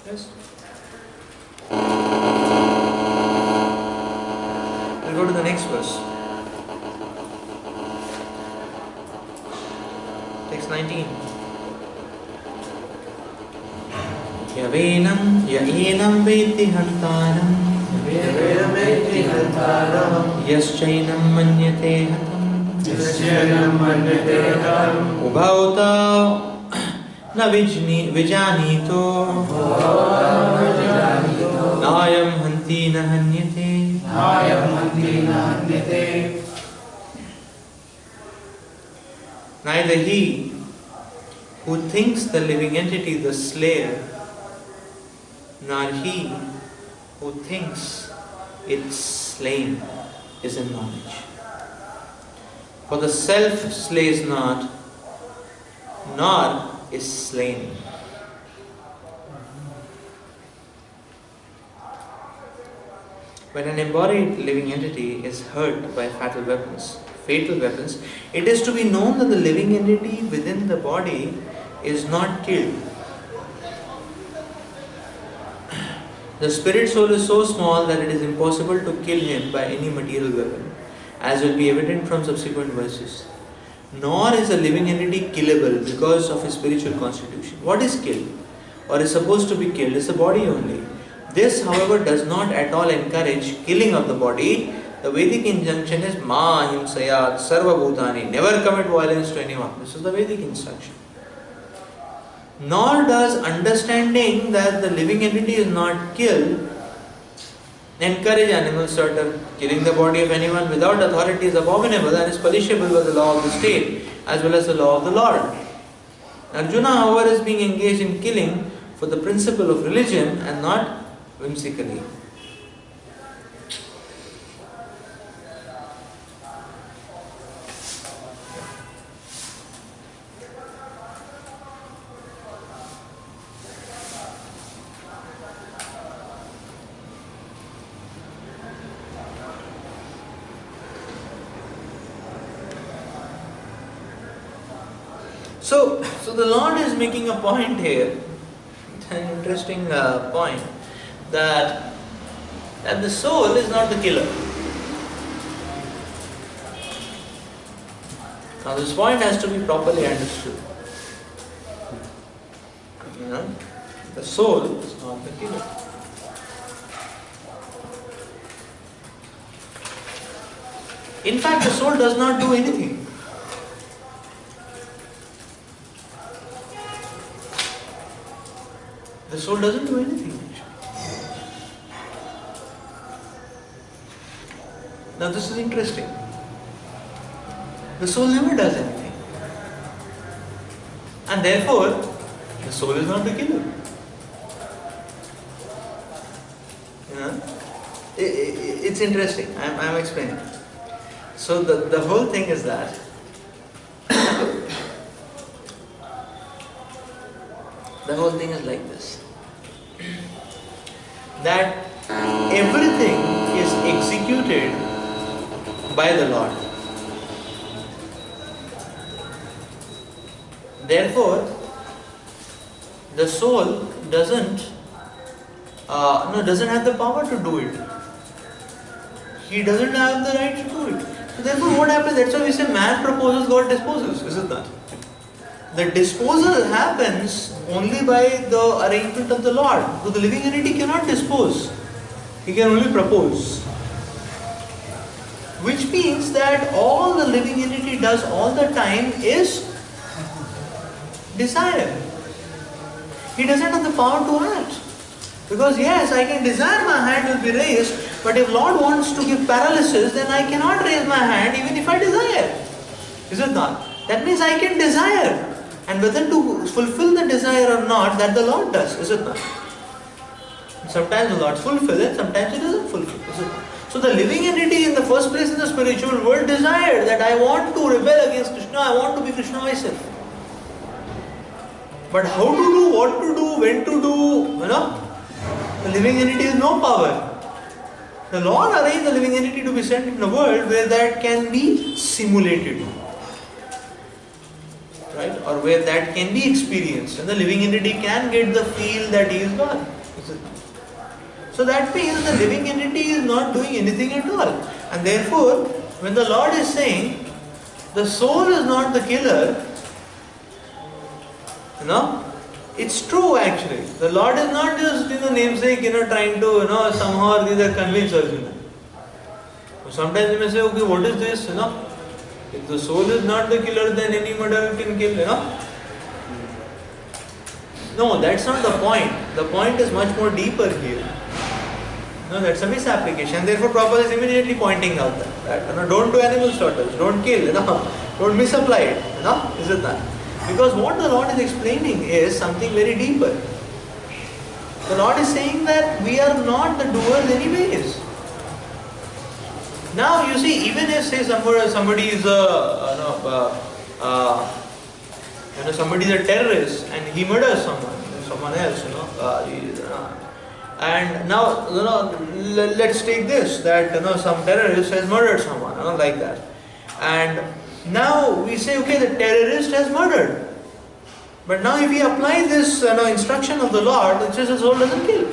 S1: Yes. We'll go to the next verse. Text 19. Yavenam veti hantaram. Yaschainam manyate hatam. Ubhauta na vijanito. Nayam hanti na hanyate. Neither he who thinks the living entity the slayer, nor he who thinks it slain is in knowledge. For the self slays not, nor is slain. When an embodied living entity is hurt by fatal weapons, it is to be known that the living entity within the body is not killed. The spirit soul is so small that it is impossible to kill him by any material weapon, as will be evident from subsequent verses. Nor is a living entity killable because of his spiritual constitution. What is killed or is supposed to be killed is the body only. This, however, does not at all encourage killing of the body. The Vedic injunction is Ma himsayat sarva bhutani. Never commit violence to anyone. This is the Vedic instruction. Nor does understanding that the living entity is not killed encourage animals sort of killing the body of anyone without authority is abominable and is punishable by the law of the state as well as the law of the Lord. Arjuna, however, is being engaged in killing for the principle of religion and not whimsically. So the Lord is making a point here, an interesting point, that the soul is not the killer. Now this point has to be properly understood. The soul is not the killer. In fact, the soul does not do anything. soul doesn't do anything actually. Now this is interesting. The soul never does anything. And therefore, the soul is not the killer. You know? It's interesting. I'm explaining. So the whole thing is that the whole thing is like this. That everything is executed by the Lord. Therefore, the soul doesn't have the power to do it. He doesn't have the right to do it. So therefore, what happens? That's why we say man proposes, God disposes. Is it not? The disposal happens only by the arrangement of the Lord. So the living entity cannot dispose. He can only propose. Which means that all the living entity does all the time is desire. He doesn't have the power to act. Because yes, I can desire my hand will be raised, but if Lord wants to give paralysis, then I cannot raise my hand even if I desire. Is it not? That means I can desire. And whether to fulfill the desire or not, that the Lord does. Is it not? Sometimes the Lord fulfills it, sometimes He doesn't fulfill it. Is it not? So the living entity in the first place in the spiritual world desired that I want to rebel against Krishna, I want to be Krishna myself. But how to do, what to do, when to do, the living entity has no power. The Lord arranged the living entity to be sent in a world where that can be simulated. Right? Or where that can be experienced. And the living entity can get the feel that he is God. So that means the living entity is not doing anything at all. And therefore, when the Lord is saying, the soul is not the killer, it's true actually. The Lord is not just namesake, trying to somehow or the other convince Arjuna. Sometimes you may say, okay, what is this? If the soul is not the killer, then any murderer can kill. No, that's not the point. The point is much more deeper here. No, that's a misapplication. Therefore, Prabhupada is immediately pointing out that don't do animal slaughters, don't kill, don't misapply it. Is it not? Because what the Lord is explaining is something very deeper. The Lord is saying that we are not the doers anyways. Now you see, even if say somebody is somebody is a terrorist and he murders someone else, and now let's take this that some terrorist has murdered someone, like that, and now we say, okay, the terrorist has murdered. But now if we apply this instruction of the Lord, it says the soul doesn't kill.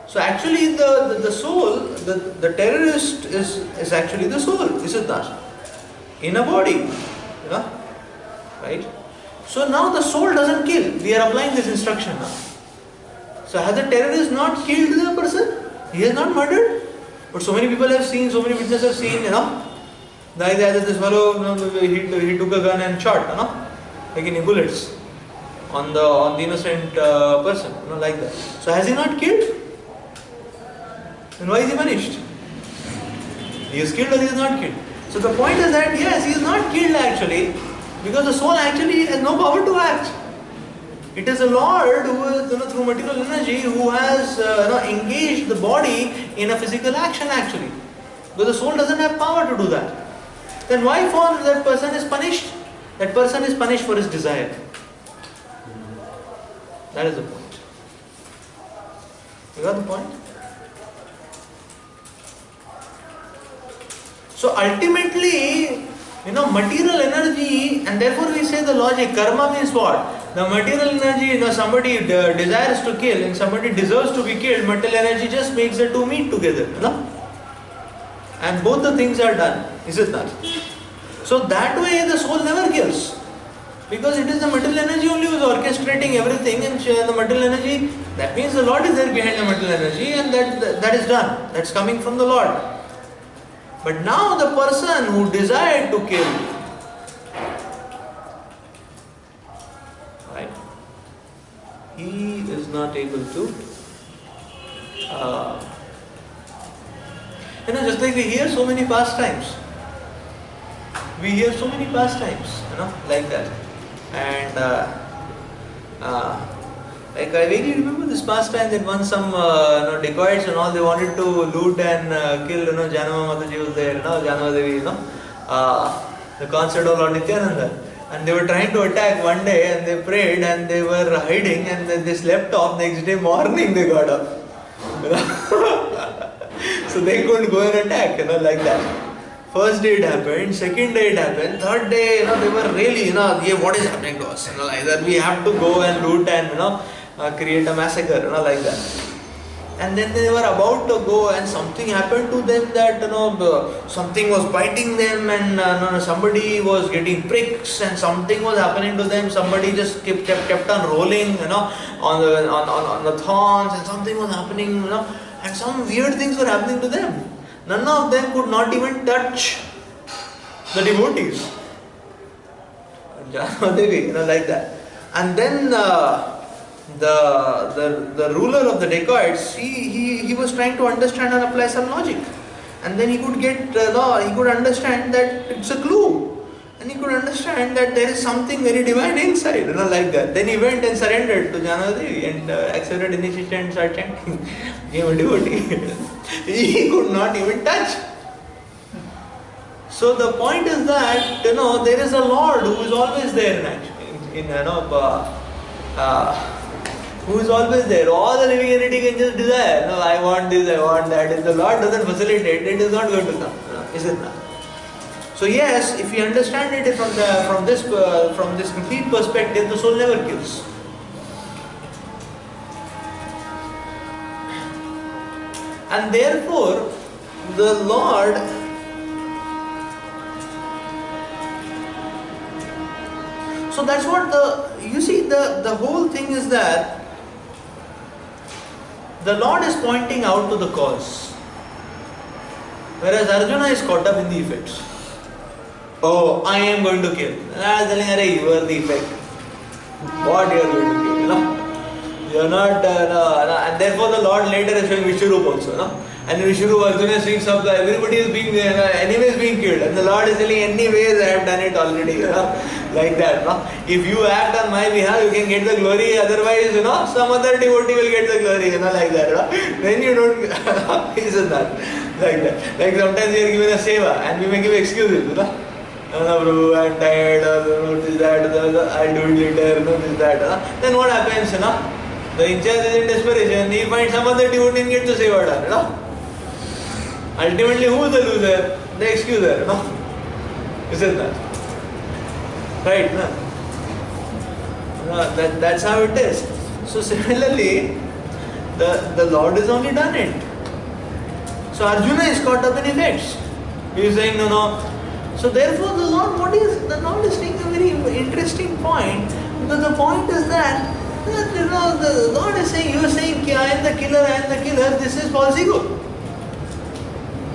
S1: So actually the soul, the terrorist is actually the soul, is it not? In a body. Right? So now the soul doesn't kill. We are applying this instruction now. So has the terrorist not killed the person? He has not murdered? But so many people have seen, so many witnesses have seen, this fellow, he took a gun and shot, taking bullets on the innocent person, like that. So has he not killed? Then why is he punished? He is killed or he is not killed? So the point is that yes, he is not killed actually, because the soul actually has no power to act. It is the Lord who is, through material energy, who has engaged the body in a physical action actually. Because the soul doesn't have power to do that. Then why for that person is punished? That person is punished for his desire. That is the point. You got the point? So ultimately, material energy, and therefore we say the logic, karma means what? The material energy, somebody desires to kill and somebody deserves to be killed, material energy just makes the two meet together, and both the things are done, is it not? So that way the soul never kills, because it is the material energy only who is orchestrating everything, and the material energy, that means the Lord is there behind the material energy, and that is done, that's coming from the Lord. But now the person who desired to kill, right? he is not able to, just like we hear so many pastimes. We hear so many pastimes, like that. And like I really remember this pastime that once some dacoits and all, they wanted to loot and kill, Janama Mataji was there, Janama Devi, the concert of Lord Nityananda. And they were trying to attack one day, and they prayed and they were hiding, and then they slept off. Next day morning they got up. So they couldn't go and attack, like that. First day it happened, second day it happened, third day, they were really, what is happening to us? Like that. We have to go and loot and, create a massacre, like that. And then they were about to go, and something happened to them that, something was biting them, and somebody was getting pricks, and something was happening to them. Somebody just kept on rolling, on the thorns, and something was happening, and some weird things were happening to them. None of them could not even touch the devotees. Janamadevi, like that. And then the ruler of the dacoits, he was trying to understand and apply some logic. And then he could he could understand that it's a clue. And he could understand that there is something very divine inside, like that. Then he went and surrendered to Janamadevi and accepted initiation and started chanting. Became a devotee. He could not even touch. So the point is that, there is a Lord who is always there who is always there. All the living entity can just desire. I want this, I want that. If the Lord doesn't facilitate, it is not going to come. Is it not? So yes, if you understand it from this complete perspective, the soul never kills. And therefore, the Lord so that's what the whole thing is, that the Lord is pointing out to the cause, whereas Arjuna is caught up in the effects. Oh, I am going to kill. I was telling, you are the effect. What you are going to kill, You are not, and therefore the Lord later is showing Vishwarup also, And in Vishwarup, Arjuna speaks of everybody is being, enemy is being killed, and the Lord is telling, anyways I have done it already, like that, If you act on my behalf, you can get the glory, otherwise, some other devotee will get the glory, like that, Then you don't, isn't that, like that. Like sometimes we are given a seva, and we may give excuses, Prabhu, I am tired, this, that, I'll do it later, this, that, Then what happens, The in charge is in desperation, he finds some other devotee and gets the seva done, Ultimately, who is the loser? The excuser, Isn't that? Right, that's how it is. So similarly, the Lord has only done it. So Arjuna is caught up in effects. He is saying, no. So therefore, the Lord is saying a very interesting point. Because the point is that, the Lord is saying, you are saying, I am the killer, this is false ego.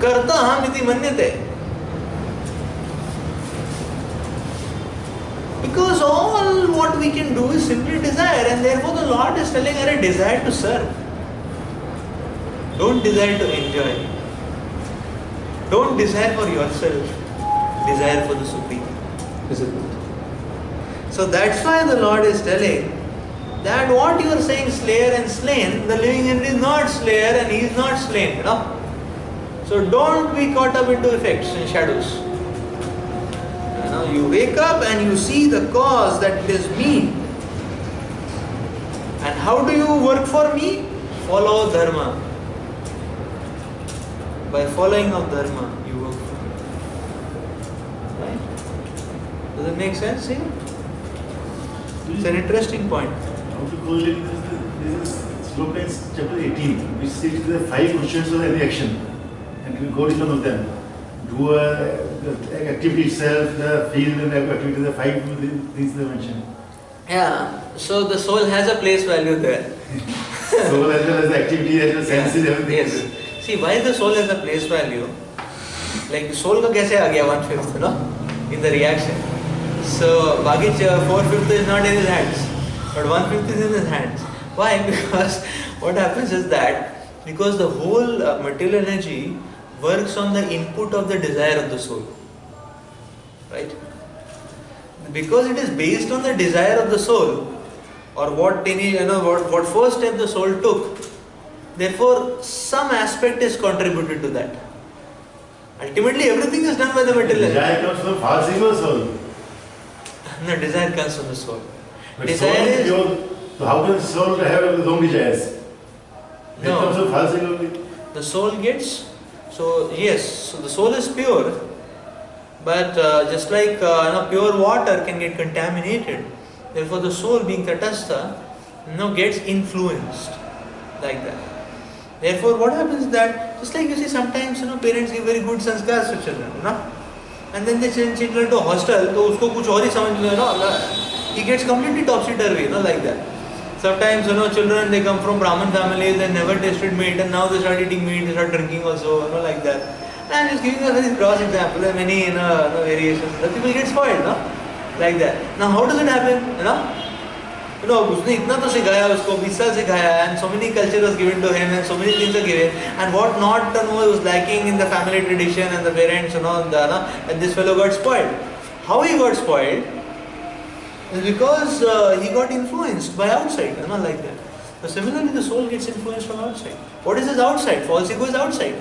S1: Karta ham iti manyate. Because all what we can do is simply desire, and therefore the Lord is telling us a desire to serve. Don't desire to enjoy. Don't desire for yourself. Desire for the Supreme. So that's why the Lord is telling that what you are saying, slayer and slain, the living entity is not slayer and he is not slain, So don't be caught up into effects and shadows. You wake up and you see the cause, that it is me. And how do you work for me? Follow Dharma. By following of Dharma, you work for me. Right? Does it make sense? See? It's an interesting point.
S3: How to correlate this sloka in chapter 18, which says there are 5 questions for every action. And we go each one of them. Do the activity itself, the field and the activity, the 5 things they mentioned.
S1: Yeah, so the soul has a place value there.
S3: Soul as well as the activity, as well as senses, everything.
S1: Yes. See, why the soul has a place value? Like, soul ka kaise aa gaya 1/5, in the reaction. So, Bagi 4/5 is not in his hands, but 1/5 is in his hands. Why? Because what happens is that because the whole material energy works on the input of the desire of the soul, right? Because it is based on the desire of the soul, or what what first step the soul took. Therefore, some aspect is contributed to that. Ultimately, everything is done by the material energy.
S3: Desire comes from false ego soul.
S1: No, desire comes from the soul.
S3: But
S1: Desire
S3: soul is
S1: is
S3: pure. So how can the soul have its own desires? It
S1: No.
S3: comes from false ego only.
S1: the soul gets. So yes, so the soul is pure, but just like pure water can get contaminated. Therefore, the soul, being tatastha, gets influenced like that. Therefore, what happens is that just like you see, sometimes parents give very good sanskars to children, and then they send children to a hostel, तो उसको कुछ और ही समझ में he gets completely topsy-turvy, like that. Sometimes children, they come from Brahmin families, they never tasted meat, and now they start eating meat, they start drinking also, like that. And I'm just giving a very gross example. There are many variations. The people get spoiled, like that. Now, how does it happen? उसने इतना तो सिखाया उसको 20 साल सिखाया, and so many culture was given to him, and so many things are given, and what not was lacking in the family tradition and the parents, and this fellow got spoiled. How he got spoiled is because he got influenced by outside, like that. So similarly, the soul gets influenced from outside. What is this outside? False ego is outside.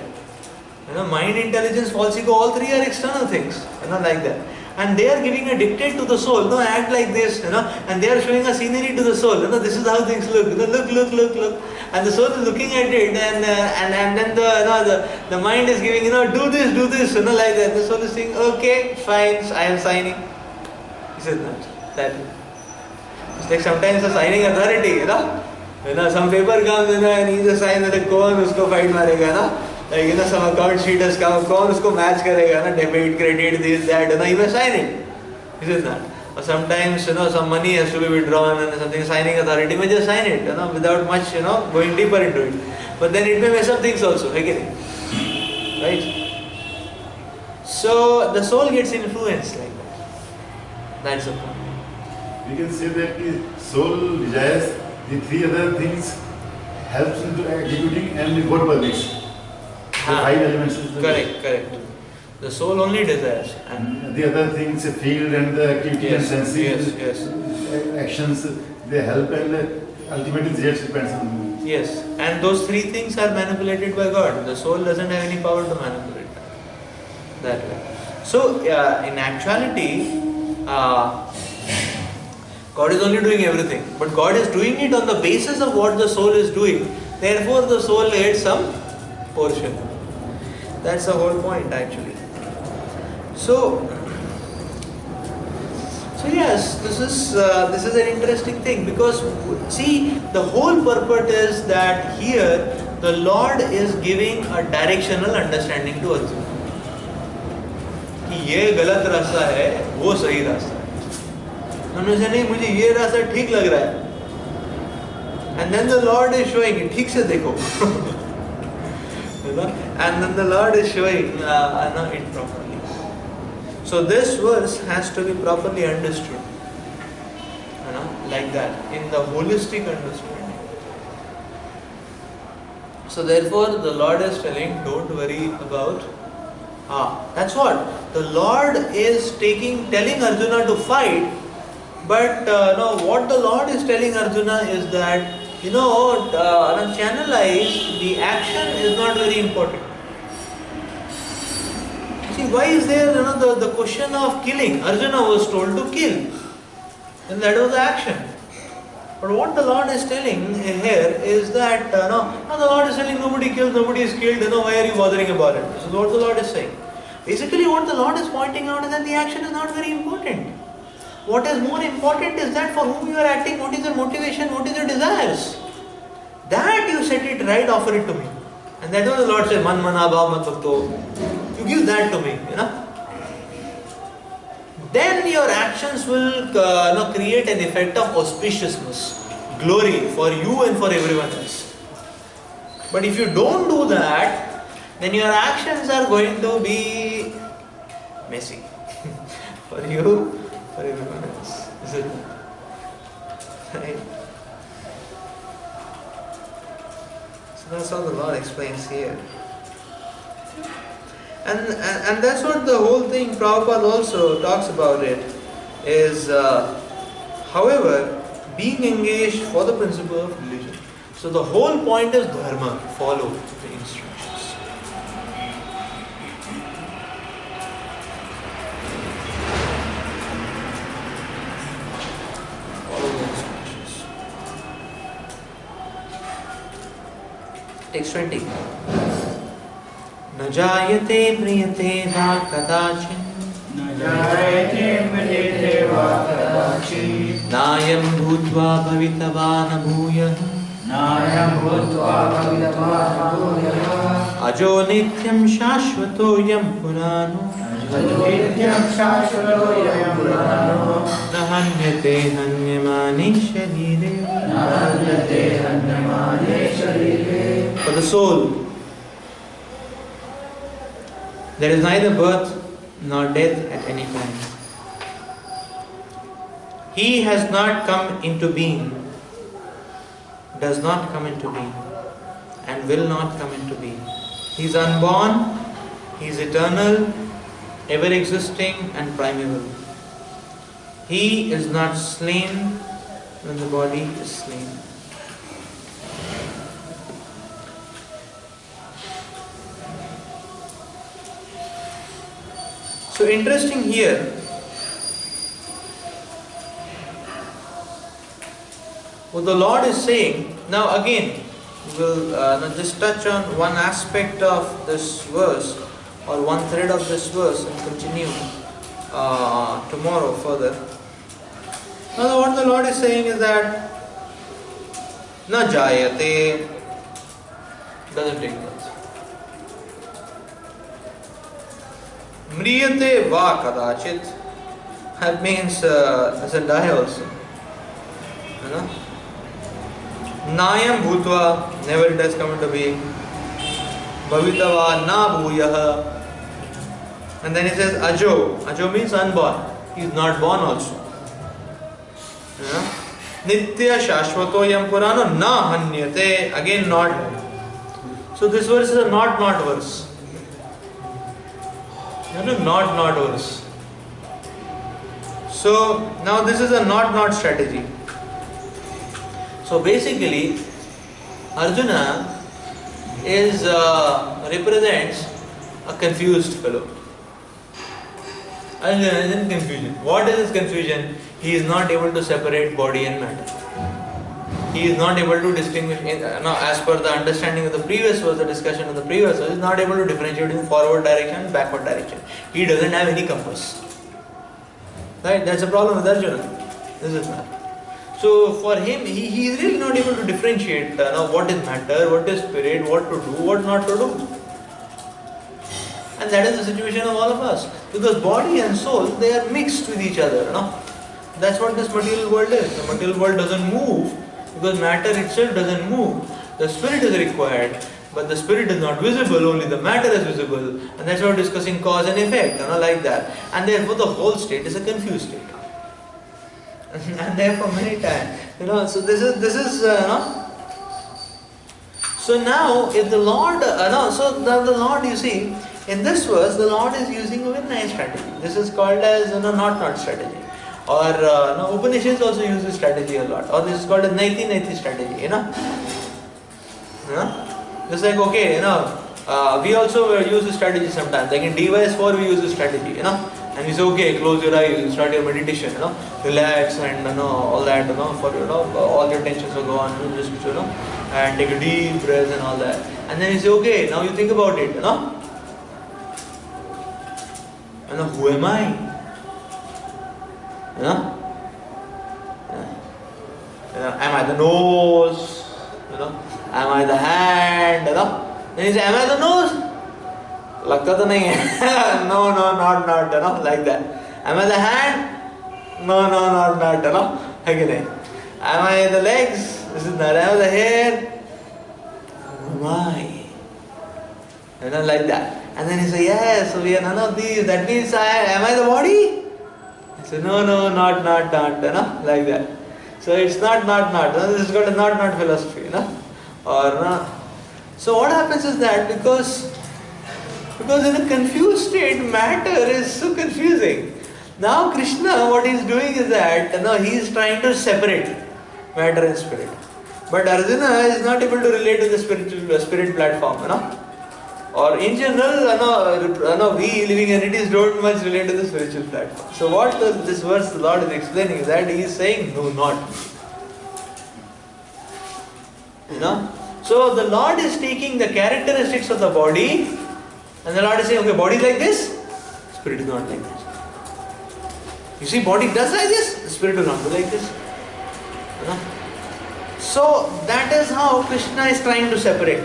S1: Mind, intelligence, false ego, all three are external things, like that. And they are giving a dictate to the soul, act like this, and they are showing a scenery to the soul, this is how things look, look, and the soul is looking at it, and then the mind is giving, do this, like that. The soul is saying, okay, fine, I am signing. He says, not that. It's like sometimes a signing authority, some paper comes, and he just signs, and कौन उसको fight मारेगा, like some account sheet has come, कौन उसको match करेगा, debit, credit, this, that, he may sign it. He says that. Or sometimes some money has to be withdrawn, and something signing authority may just sign it, without much going deeper into it. But then it may mess up things also, again, right? So the soul gets influenced like that. That's the point.
S3: We can say that the soul desires the three other things helps into executing and the God permits. The five elements.
S1: Correct. The soul only desires.
S3: And the other things, the field and the activity and senses, actions, they help, and ultimately the results depends on them.
S1: Yes, and those three things are manipulated by God. The soul doesn't have any power to manipulate that way. So, in actuality, God is only doing everything, but God is doing it on the basis of what the soul is doing. Therefore, the soul gets some portion. That's the whole point, actually. So yes, this is an interesting thing, because see, the whole purpose is that here the Lord is giving a directional understanding to Arjuna. कि ये गलत रास्ता है, वो सही रास्ता है. उन्होंने से नहीं, मुझे ये रास्ता ठीक लग रहा है. And then the Lord is showing it. ठीक से देखो. And then the Lord is showing it properly. So this verse has to be properly understood, like that, in the holistic understanding. So therefore the Lord is telling, don't worry about. That's what the Lord is telling Arjuna to fight. But what the Lord is telling Arjuna is that channelize the action is not very important. See, why is there the question of killing? Arjuna was told to kill, and that was the action. But what the Lord is telling here is that the Lord is telling nobody kills, nobody is killed. Why are you bothering about it? This is what the Lord is saying. Basically, what the Lord is pointing out is that the action is not very important. What is more important is that for whom you are acting, what is your motivation, what is your desires. That you set it right, offer it to me. And that is what the Lord says, man mana bhav mat bhakto. You give that to me, Then your actions will create an effect of auspiciousness, glory for you and for everyone else. But if you don't do that, then your actions are going to be messy for you, for everyone else. Is it right? So that's how the Lord explains here. And that's what the whole thing Prabhupada also talks about it is, however, being engaged for the principle of religion. So the whole point is dharma, follow the instructions. Follow the instructions. Text 20. न जायते म्रियते वा कदाचित् नायं भूत्वा भवितवा न भूयः अजो नित्यं शाश्वतोऽयं पुराणो न हन्यते हन्यमाने शरीरे. For the soul, there is neither birth nor death at any time. He has not come into being, does not come into being, and will not come into being. He is unborn, he is eternal, ever existing and primeval. He is not slain when the body is slain. So interesting here, what the Lord is saying. Now again, we'll just touch on one aspect of this verse, or one thread of this verse, and continue tomorrow further. Now what the Lord is saying is that na jayate, doesn't take birth. Mriyate va kadachit, that means doesn't die also. You know? Nayam bhutva, never it has come into being. Bhavitava na bhuyaha. And then he says ajo. Ajo means unborn. He is not born also. You know? Nitya shashvato yam purano na hanyate. Again not. So this verse is a not verse. Not verse. So now this is a not strategy. So basically, Arjuna is represents a confused fellow. Arjuna is in confusion. What is his confusion? He is not able to separate body and matter. He is not able to distinguish. As per the understanding of the previous verse, the discussion of the previous verse, he is not able to differentiate in forward direction and backward direction. He doesn't have any compass. Right? That's a problem with Arjuna. This is not. So for him, he is really not able to differentiate what is matter, what is spirit, what to do, what not to do. And that is the situation of all of us. Because body and soul, they are mixed with each other. That's what this material world is. The material world doesn't move because matter itself doesn't move. The spirit is required, but the spirit is not visible, only the matter is visible. And that's why we're discussing cause and effect, like that. And therefore the whole state is a confused state. And therefore many times, so this is So now if the Lord, so the Lord, you see, in this verse, the Lord is using a very nice strategy. This is called as not strategy. Or Upanishads also use this strategy a lot. Or this is called a Naiti strategy, It's like, okay, we also use this strategy sometimes. Like in DYS4 we use this strategy, And we say, okay, close your eyes, start your meditation, relax and all that, for all your tensions will go on, just and take a deep breath and all that. And then you say, okay, now you think about it, who am I? Am I the nose? Am I the hand? Then you say, am I the nose? Lagta to nahi hai. No, not, like that. Am I the hand? No, not, again. Am I the legs? This is not. Am I the hair? Who am I? Like that. And then you say, yes, so we are none of these. That means am I the body? I say, no, not, like that. So it's not. This is called a not philosophy, Or So what happens is that because in a confused state, matter is so confusing. Now Krishna, what he is doing is that he is trying to separate matter and spirit. But Arjuna is not able to relate to the spirit platform, Or in general, we living entities don't much relate to the spiritual platform. So what this verse the Lord is explaining is that he is saying, no, not. So the Lord is taking the characteristics of the body, and the Lord is saying, okay, body is like this, spirit is not like this. You see, body does like this, the spirit will not do like this. So that is how Krishna is trying to separate.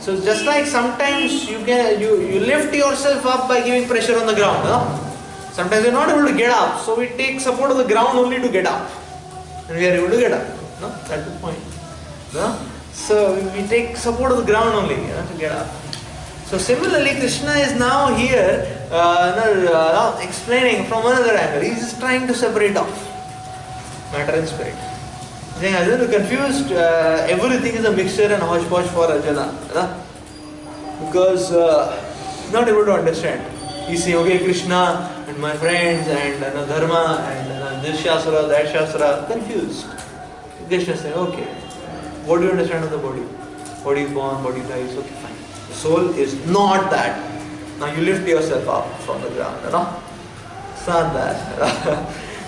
S1: So just like sometimes you lift yourself up by giving pressure on the ground. Sometimes you are not able to get up, so we take support of the ground only to get up, and we are able to get up. That's the point. So we take support of the ground only to get up. So similarly, Krishna is now here explaining from another angle. He is just trying to separate off matter and spirit. Saying Arjuna confused, everything is a mixture and hodgepodge for Arjuna. Because not able to understand. He's saying, okay, Krishna and my friends and Dharma and this Shastra, that Shastra, confused. Krishna is saying, okay, what do you understand of the body? Body is born, body dies, okay, fine. The soul is not that. Now you lift yourself up from the ground, It's not that.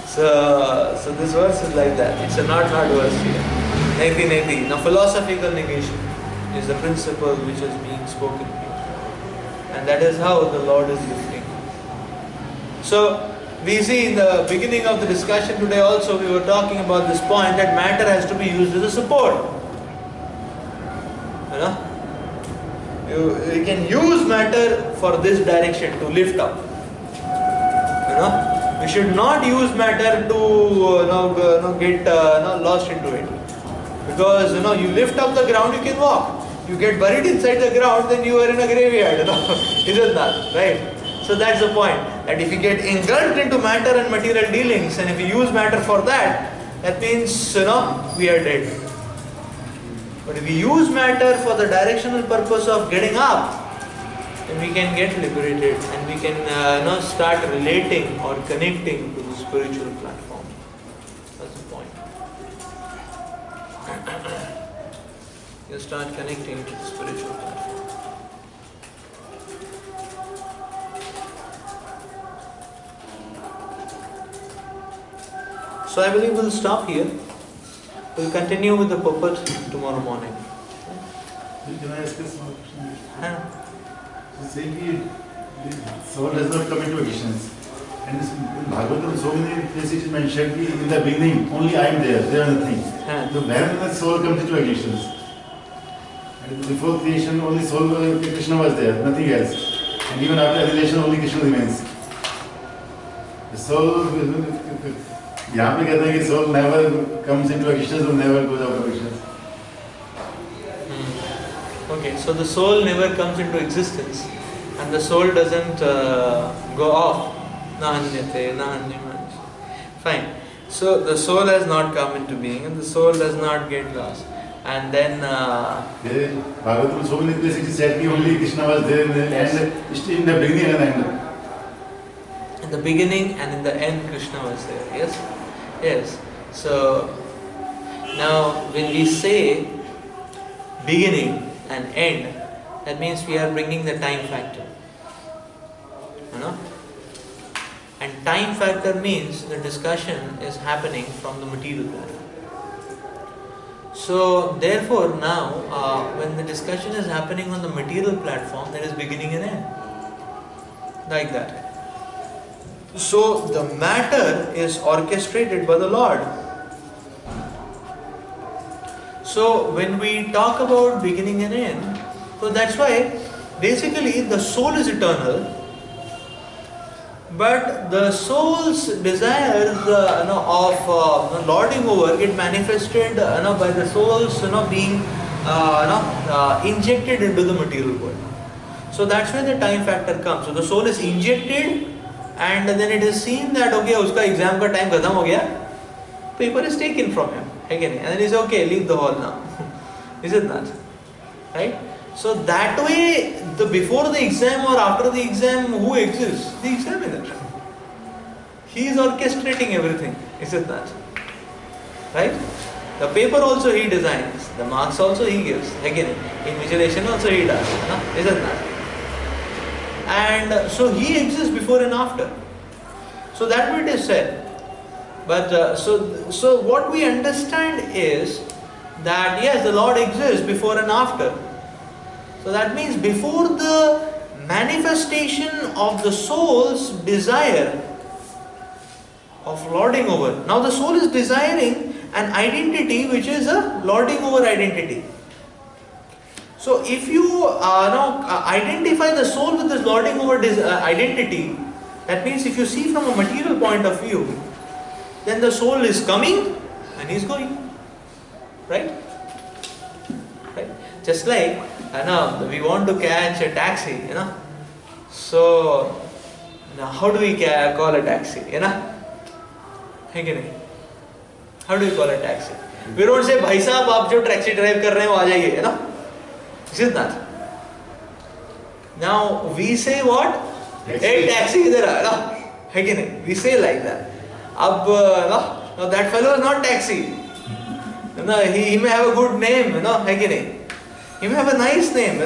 S1: So this verse is like that. It's a not verse here. 1980. Now philosophical negation is the principle which is being spoken here. And that is how the Lord is lifting. So we see in the beginning of the discussion today also we were talking about this point that matter has to be used as a support. You can use matter for this direction to lift up. We should not use matter to get lost into it. Because you lift up the ground, you can walk. You get buried inside the ground, then you are in a graveyard. Isn't that right? So that's the point. That if you get engulfed into matter and material dealings, and if you use matter for that, that means we are dead. But if we use matter for the directional purpose of getting up, then we can get liberated and we can start relating or connecting to the spiritual platform. That's the point. You start connecting to the spiritual platform. So I believe we'll stop here. We'll continue with the purport tomorrow morning.
S3: Can I ask a small question? Saying the soul does not come into existence. And in Bhagavatam, so many places it is mentioned in the beginning, only I am there, there are nothing. So when the soul comes into existence? And before creation, only soul, Krishna was there, nothing else. And even after annihilation, only Krishna remains. The soul, यहाँ पे कहते हैं कि soul never comes into existence or never goes out of existence.
S1: Okay, so the soul never comes into existence and the soul doesn't go off. Fine. So the soul has not come into being and the soul does not get lost. And then
S3: Bhagavatam, so many places said that only Krishna was there in the end, in the beginning and the end.
S1: In the beginning and in the end Krishna was there. Yes? Yes. So now when we say beginning and end, that means we are bringing the time factor. And time factor means the discussion is happening from the material platform. So therefore now when the discussion is happening on the material platform, there is beginning and end. Like that. So the matter is orchestrated by the Lord. So when we talk about beginning and end, so that's why basically the soul is eternal, but the soul's desires of lording over get manifested by the soul's being injected into the material world. So that's where the time factor comes. So the soul is injected and then it is seen that okay, uska exam ka time khatam ho gaya, paper is taken from him. Again, and then he says, okay, leave the hall now. Is it not? Right? So that way, before the exam or after the exam, who exists? The examiner. He is orchestrating everything. Is it not? Right? The paper also he designs. The marks also he gives. Again, invigilation also he does. Is it not? And so he exists before and after. So that way it is said. But so what we understand is that yes, the Lord exists before and after. So that means before the manifestation of the soul's desire of lording over. Now the soul is desiring an identity which is a lording over identity. So if you identify the soul with this lording over identity, that means if you see from a material point of view, then the soul is coming and he is going. Right? Right? Just like we want to catch a taxi, So now how do we call a taxi? How do you call a taxi? We don't say, "Bhai sahab, aap jo taxi drive kar rahe ho, aa jaiye," Is it not? Now we say what? Hey, taxi idhar aa, We say like that. Now that fellow is not taxi. He may have a good name, He may have a nice name,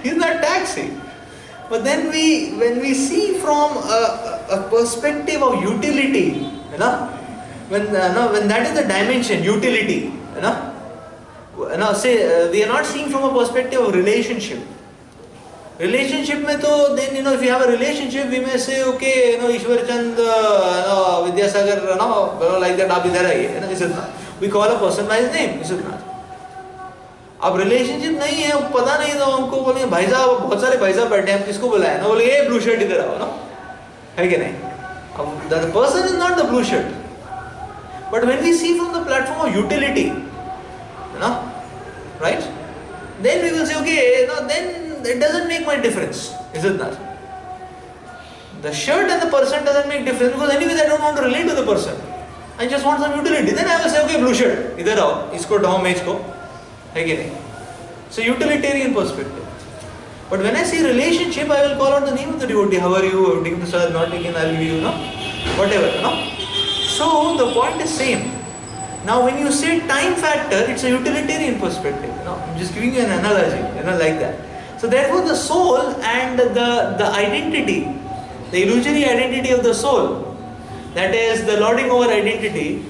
S1: He's not taxi. But then when we see from a perspective of utility, when that is the dimension, utility, say we are not seeing from a perspective of relationship. Relationship mein to then if you have a relationship, we may say, okay, Ishwar Chand, Vidyasagar, like that, aap idhar aiye, is it not? We call a person by his name, is it not? अब relationship नहीं है, पता नहीं तो हमको बोलेंगे भाई साहब, बहुत सारे भाई साहब बैठे हैं, हम किसको बुलाएं ना, बोले ये ब्लू शर्ट इधर आओ ना, है कि नहीं? अब the person is not the blue shirt, but when we see from the platform of utility, right? Then we will say, okay, then it doesn't make much difference, is it not? The shirt and the person doesn't make difference because anyways I don't want to relate to the person. I just want some utility. Then I will say, okay, blue shirt, इधर आओ, इसको ढाओ मैं इसको, है कि नहीं? So utilitarian perspective. But when I say relationship, I will call out the name of the devotee. How are you? Taking the sir, not taking, I will give you, whatever, So the point is same. Now when you say time factor, it's a utilitarian perspective. I'm just giving you an analogy, like that. So therefore the soul and the identity, the illusory identity of the soul, that is the lording over identity,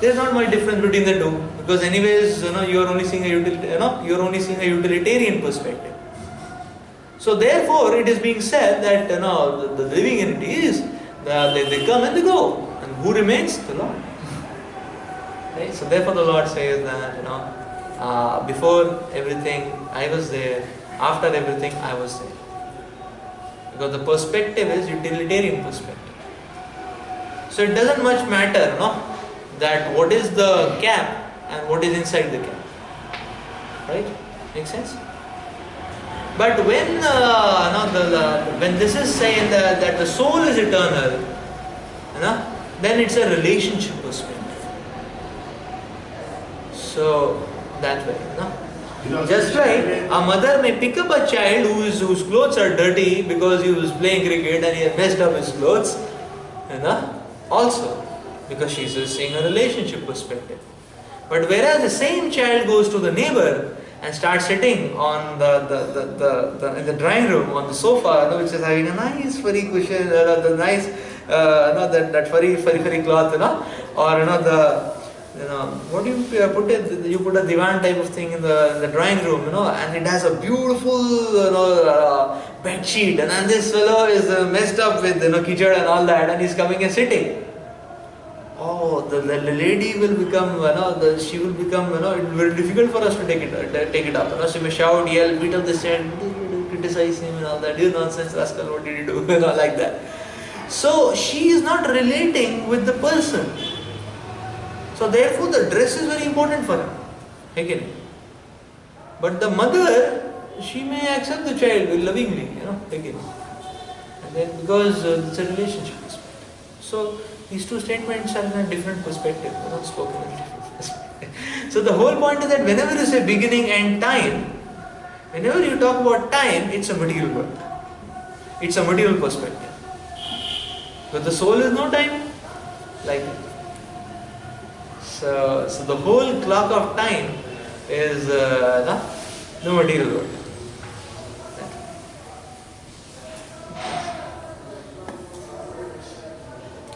S1: there is not much difference between the two, because anyways, you are only seeing a utilitarian perspective. So therefore, it is being said that the living entity is they come and they go, and who remains? The Lord. Right? So therefore, the Lord says that before everything I was there, after everything I was there, because the perspective is utilitarian perspective. So it doesn't much matter, that what is the cap and what is inside the cap. Right? Makes sense? But when when this is saying that the soul is eternal, then it's a relationship perspective. So that way, just like a mother may pick up a child whose clothes are dirty because he was playing cricket and he has messed up his clothes, also because she's seeing a relationship perspective. But whereas the same child goes to the neighbor and starts sitting on in the drawing room on the sofa, which is having a nice furry cushion, the nice that furry cloth, or what do you put it? You put a divan type of thing in the drawing room, and it has a beautiful bed sheet, and then this fellow is messed up with kitchen and all that, and he's coming and sitting. Oh, the lady will become, she will become, it will be very difficult for us to take it up. She may shout, yell, beat up the stand, criticize him and all that. You nonsense rascal, what did you do? Like that. So she is not relating with the person. So therefore the dress is very important for her. Again. But the mother, she may accept the child lovingly, again. And then because it's a relationship. So these two statements are in a different perspective, spoken in a different perspective. So the whole point is that whenever you say beginning and time, whenever you talk about time, it's a material word. It's a material perspective. But the soul is no time, like that. So the whole clock of time is the material world.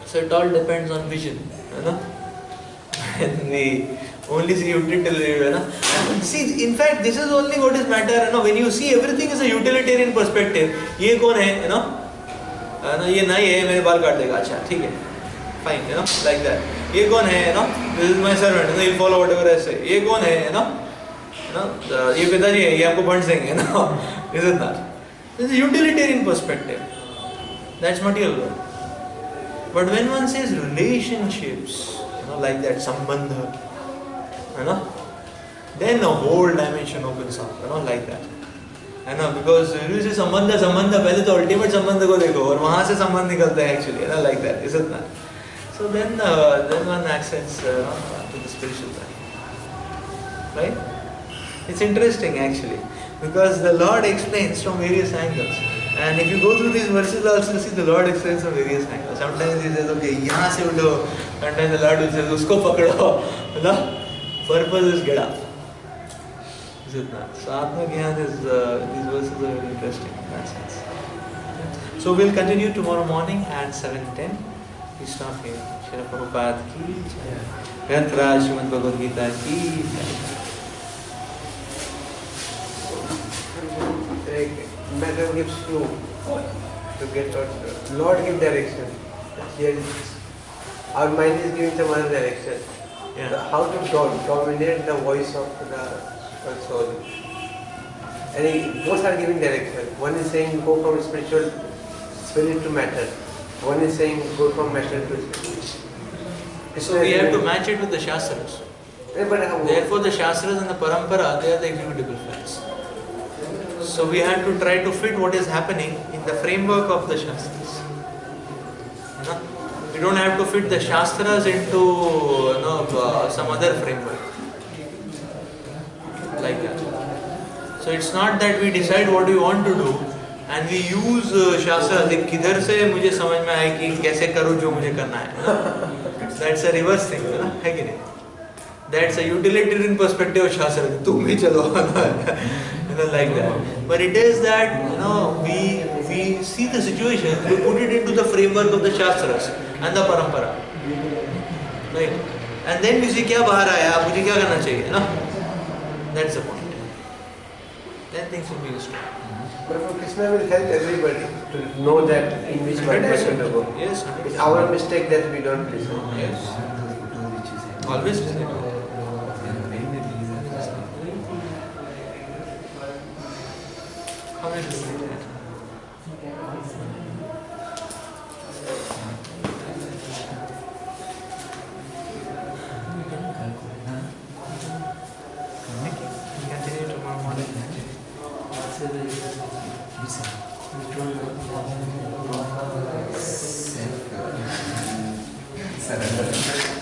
S1: So it all depends on vision, and we only see utilitarian. See, in fact, this is only what is matter. When you see everything is a utilitarian perspective, ये कौन है, ये नहीं है, मेरे बाल काट देगा, अच्छा, ठीक है, fine, like that. ये कौन है, this is my servant, he'll follow whatever I say. ये कौन है, ये पिताजी है, ये आपको फंड देंगे, is it not? This is a utilitarian perspective. That's material world. But when one says relationships, like that, sambandha, then a whole dimension opens up, like that. Because you say sambandha, पहले तो ultimate sambandha को देखो और वहाँ से संबंध निकलता है actually, like that, isn't that? So then one access to the spiritual life, right? It's interesting actually, because the Lord explains from various angles. And if you go through these verses also, see the Lord explains from various angles. Sometimes He says, okay, यहाँ से उठो. Sometimes the Lord will say, उसको पकड़ो. Purpose is get up. Is it not? So Atma Gyan is, these verses are very interesting in that sense. So we'll continue tomorrow morning at 7:10. We stop here. Srila Prabhupada ki jai. Granth Srimad Bhagavad Gita ki
S2: jai. Matter gives clue to get what Lord give direction. Here our mind is giving some other direction.
S1: Yeah.
S2: How to dominate the voice of the soul. And both are giving direction. One is saying go from spirit to matter. One is saying go from matter to spirit.
S1: So we have to match it with the Shastras. Therefore the Shastras and the Parampara, they are the executable facts. So we have to try to fit what is happening in the framework of the Shastras. We don't have to fit the Shastras into some other framework. Like that. So it's not that we decide what we want to do and we use Shastras. किधर से मुझे समझ में आए कि कैसे करूँ जो मुझे करना है. That's a reverse thing, है कि नहीं? That's a utilitarian perspective of Shastra. तुम ही चलो, like that. But it is that we see the situation, we put it into the framework of the Shastras and the Parampara, right? And then we see क्या बाहर आया, मुझे क्या करना चाहिए, That's the point. Then things will be useful.
S2: But Krishna will help everybody to know that in which direction to go.
S1: Yes.
S2: It's our mistake that we don't listen.
S1: Yes. Always listen. How many do we have? Continue tomorrow morning.
S4: Surrender.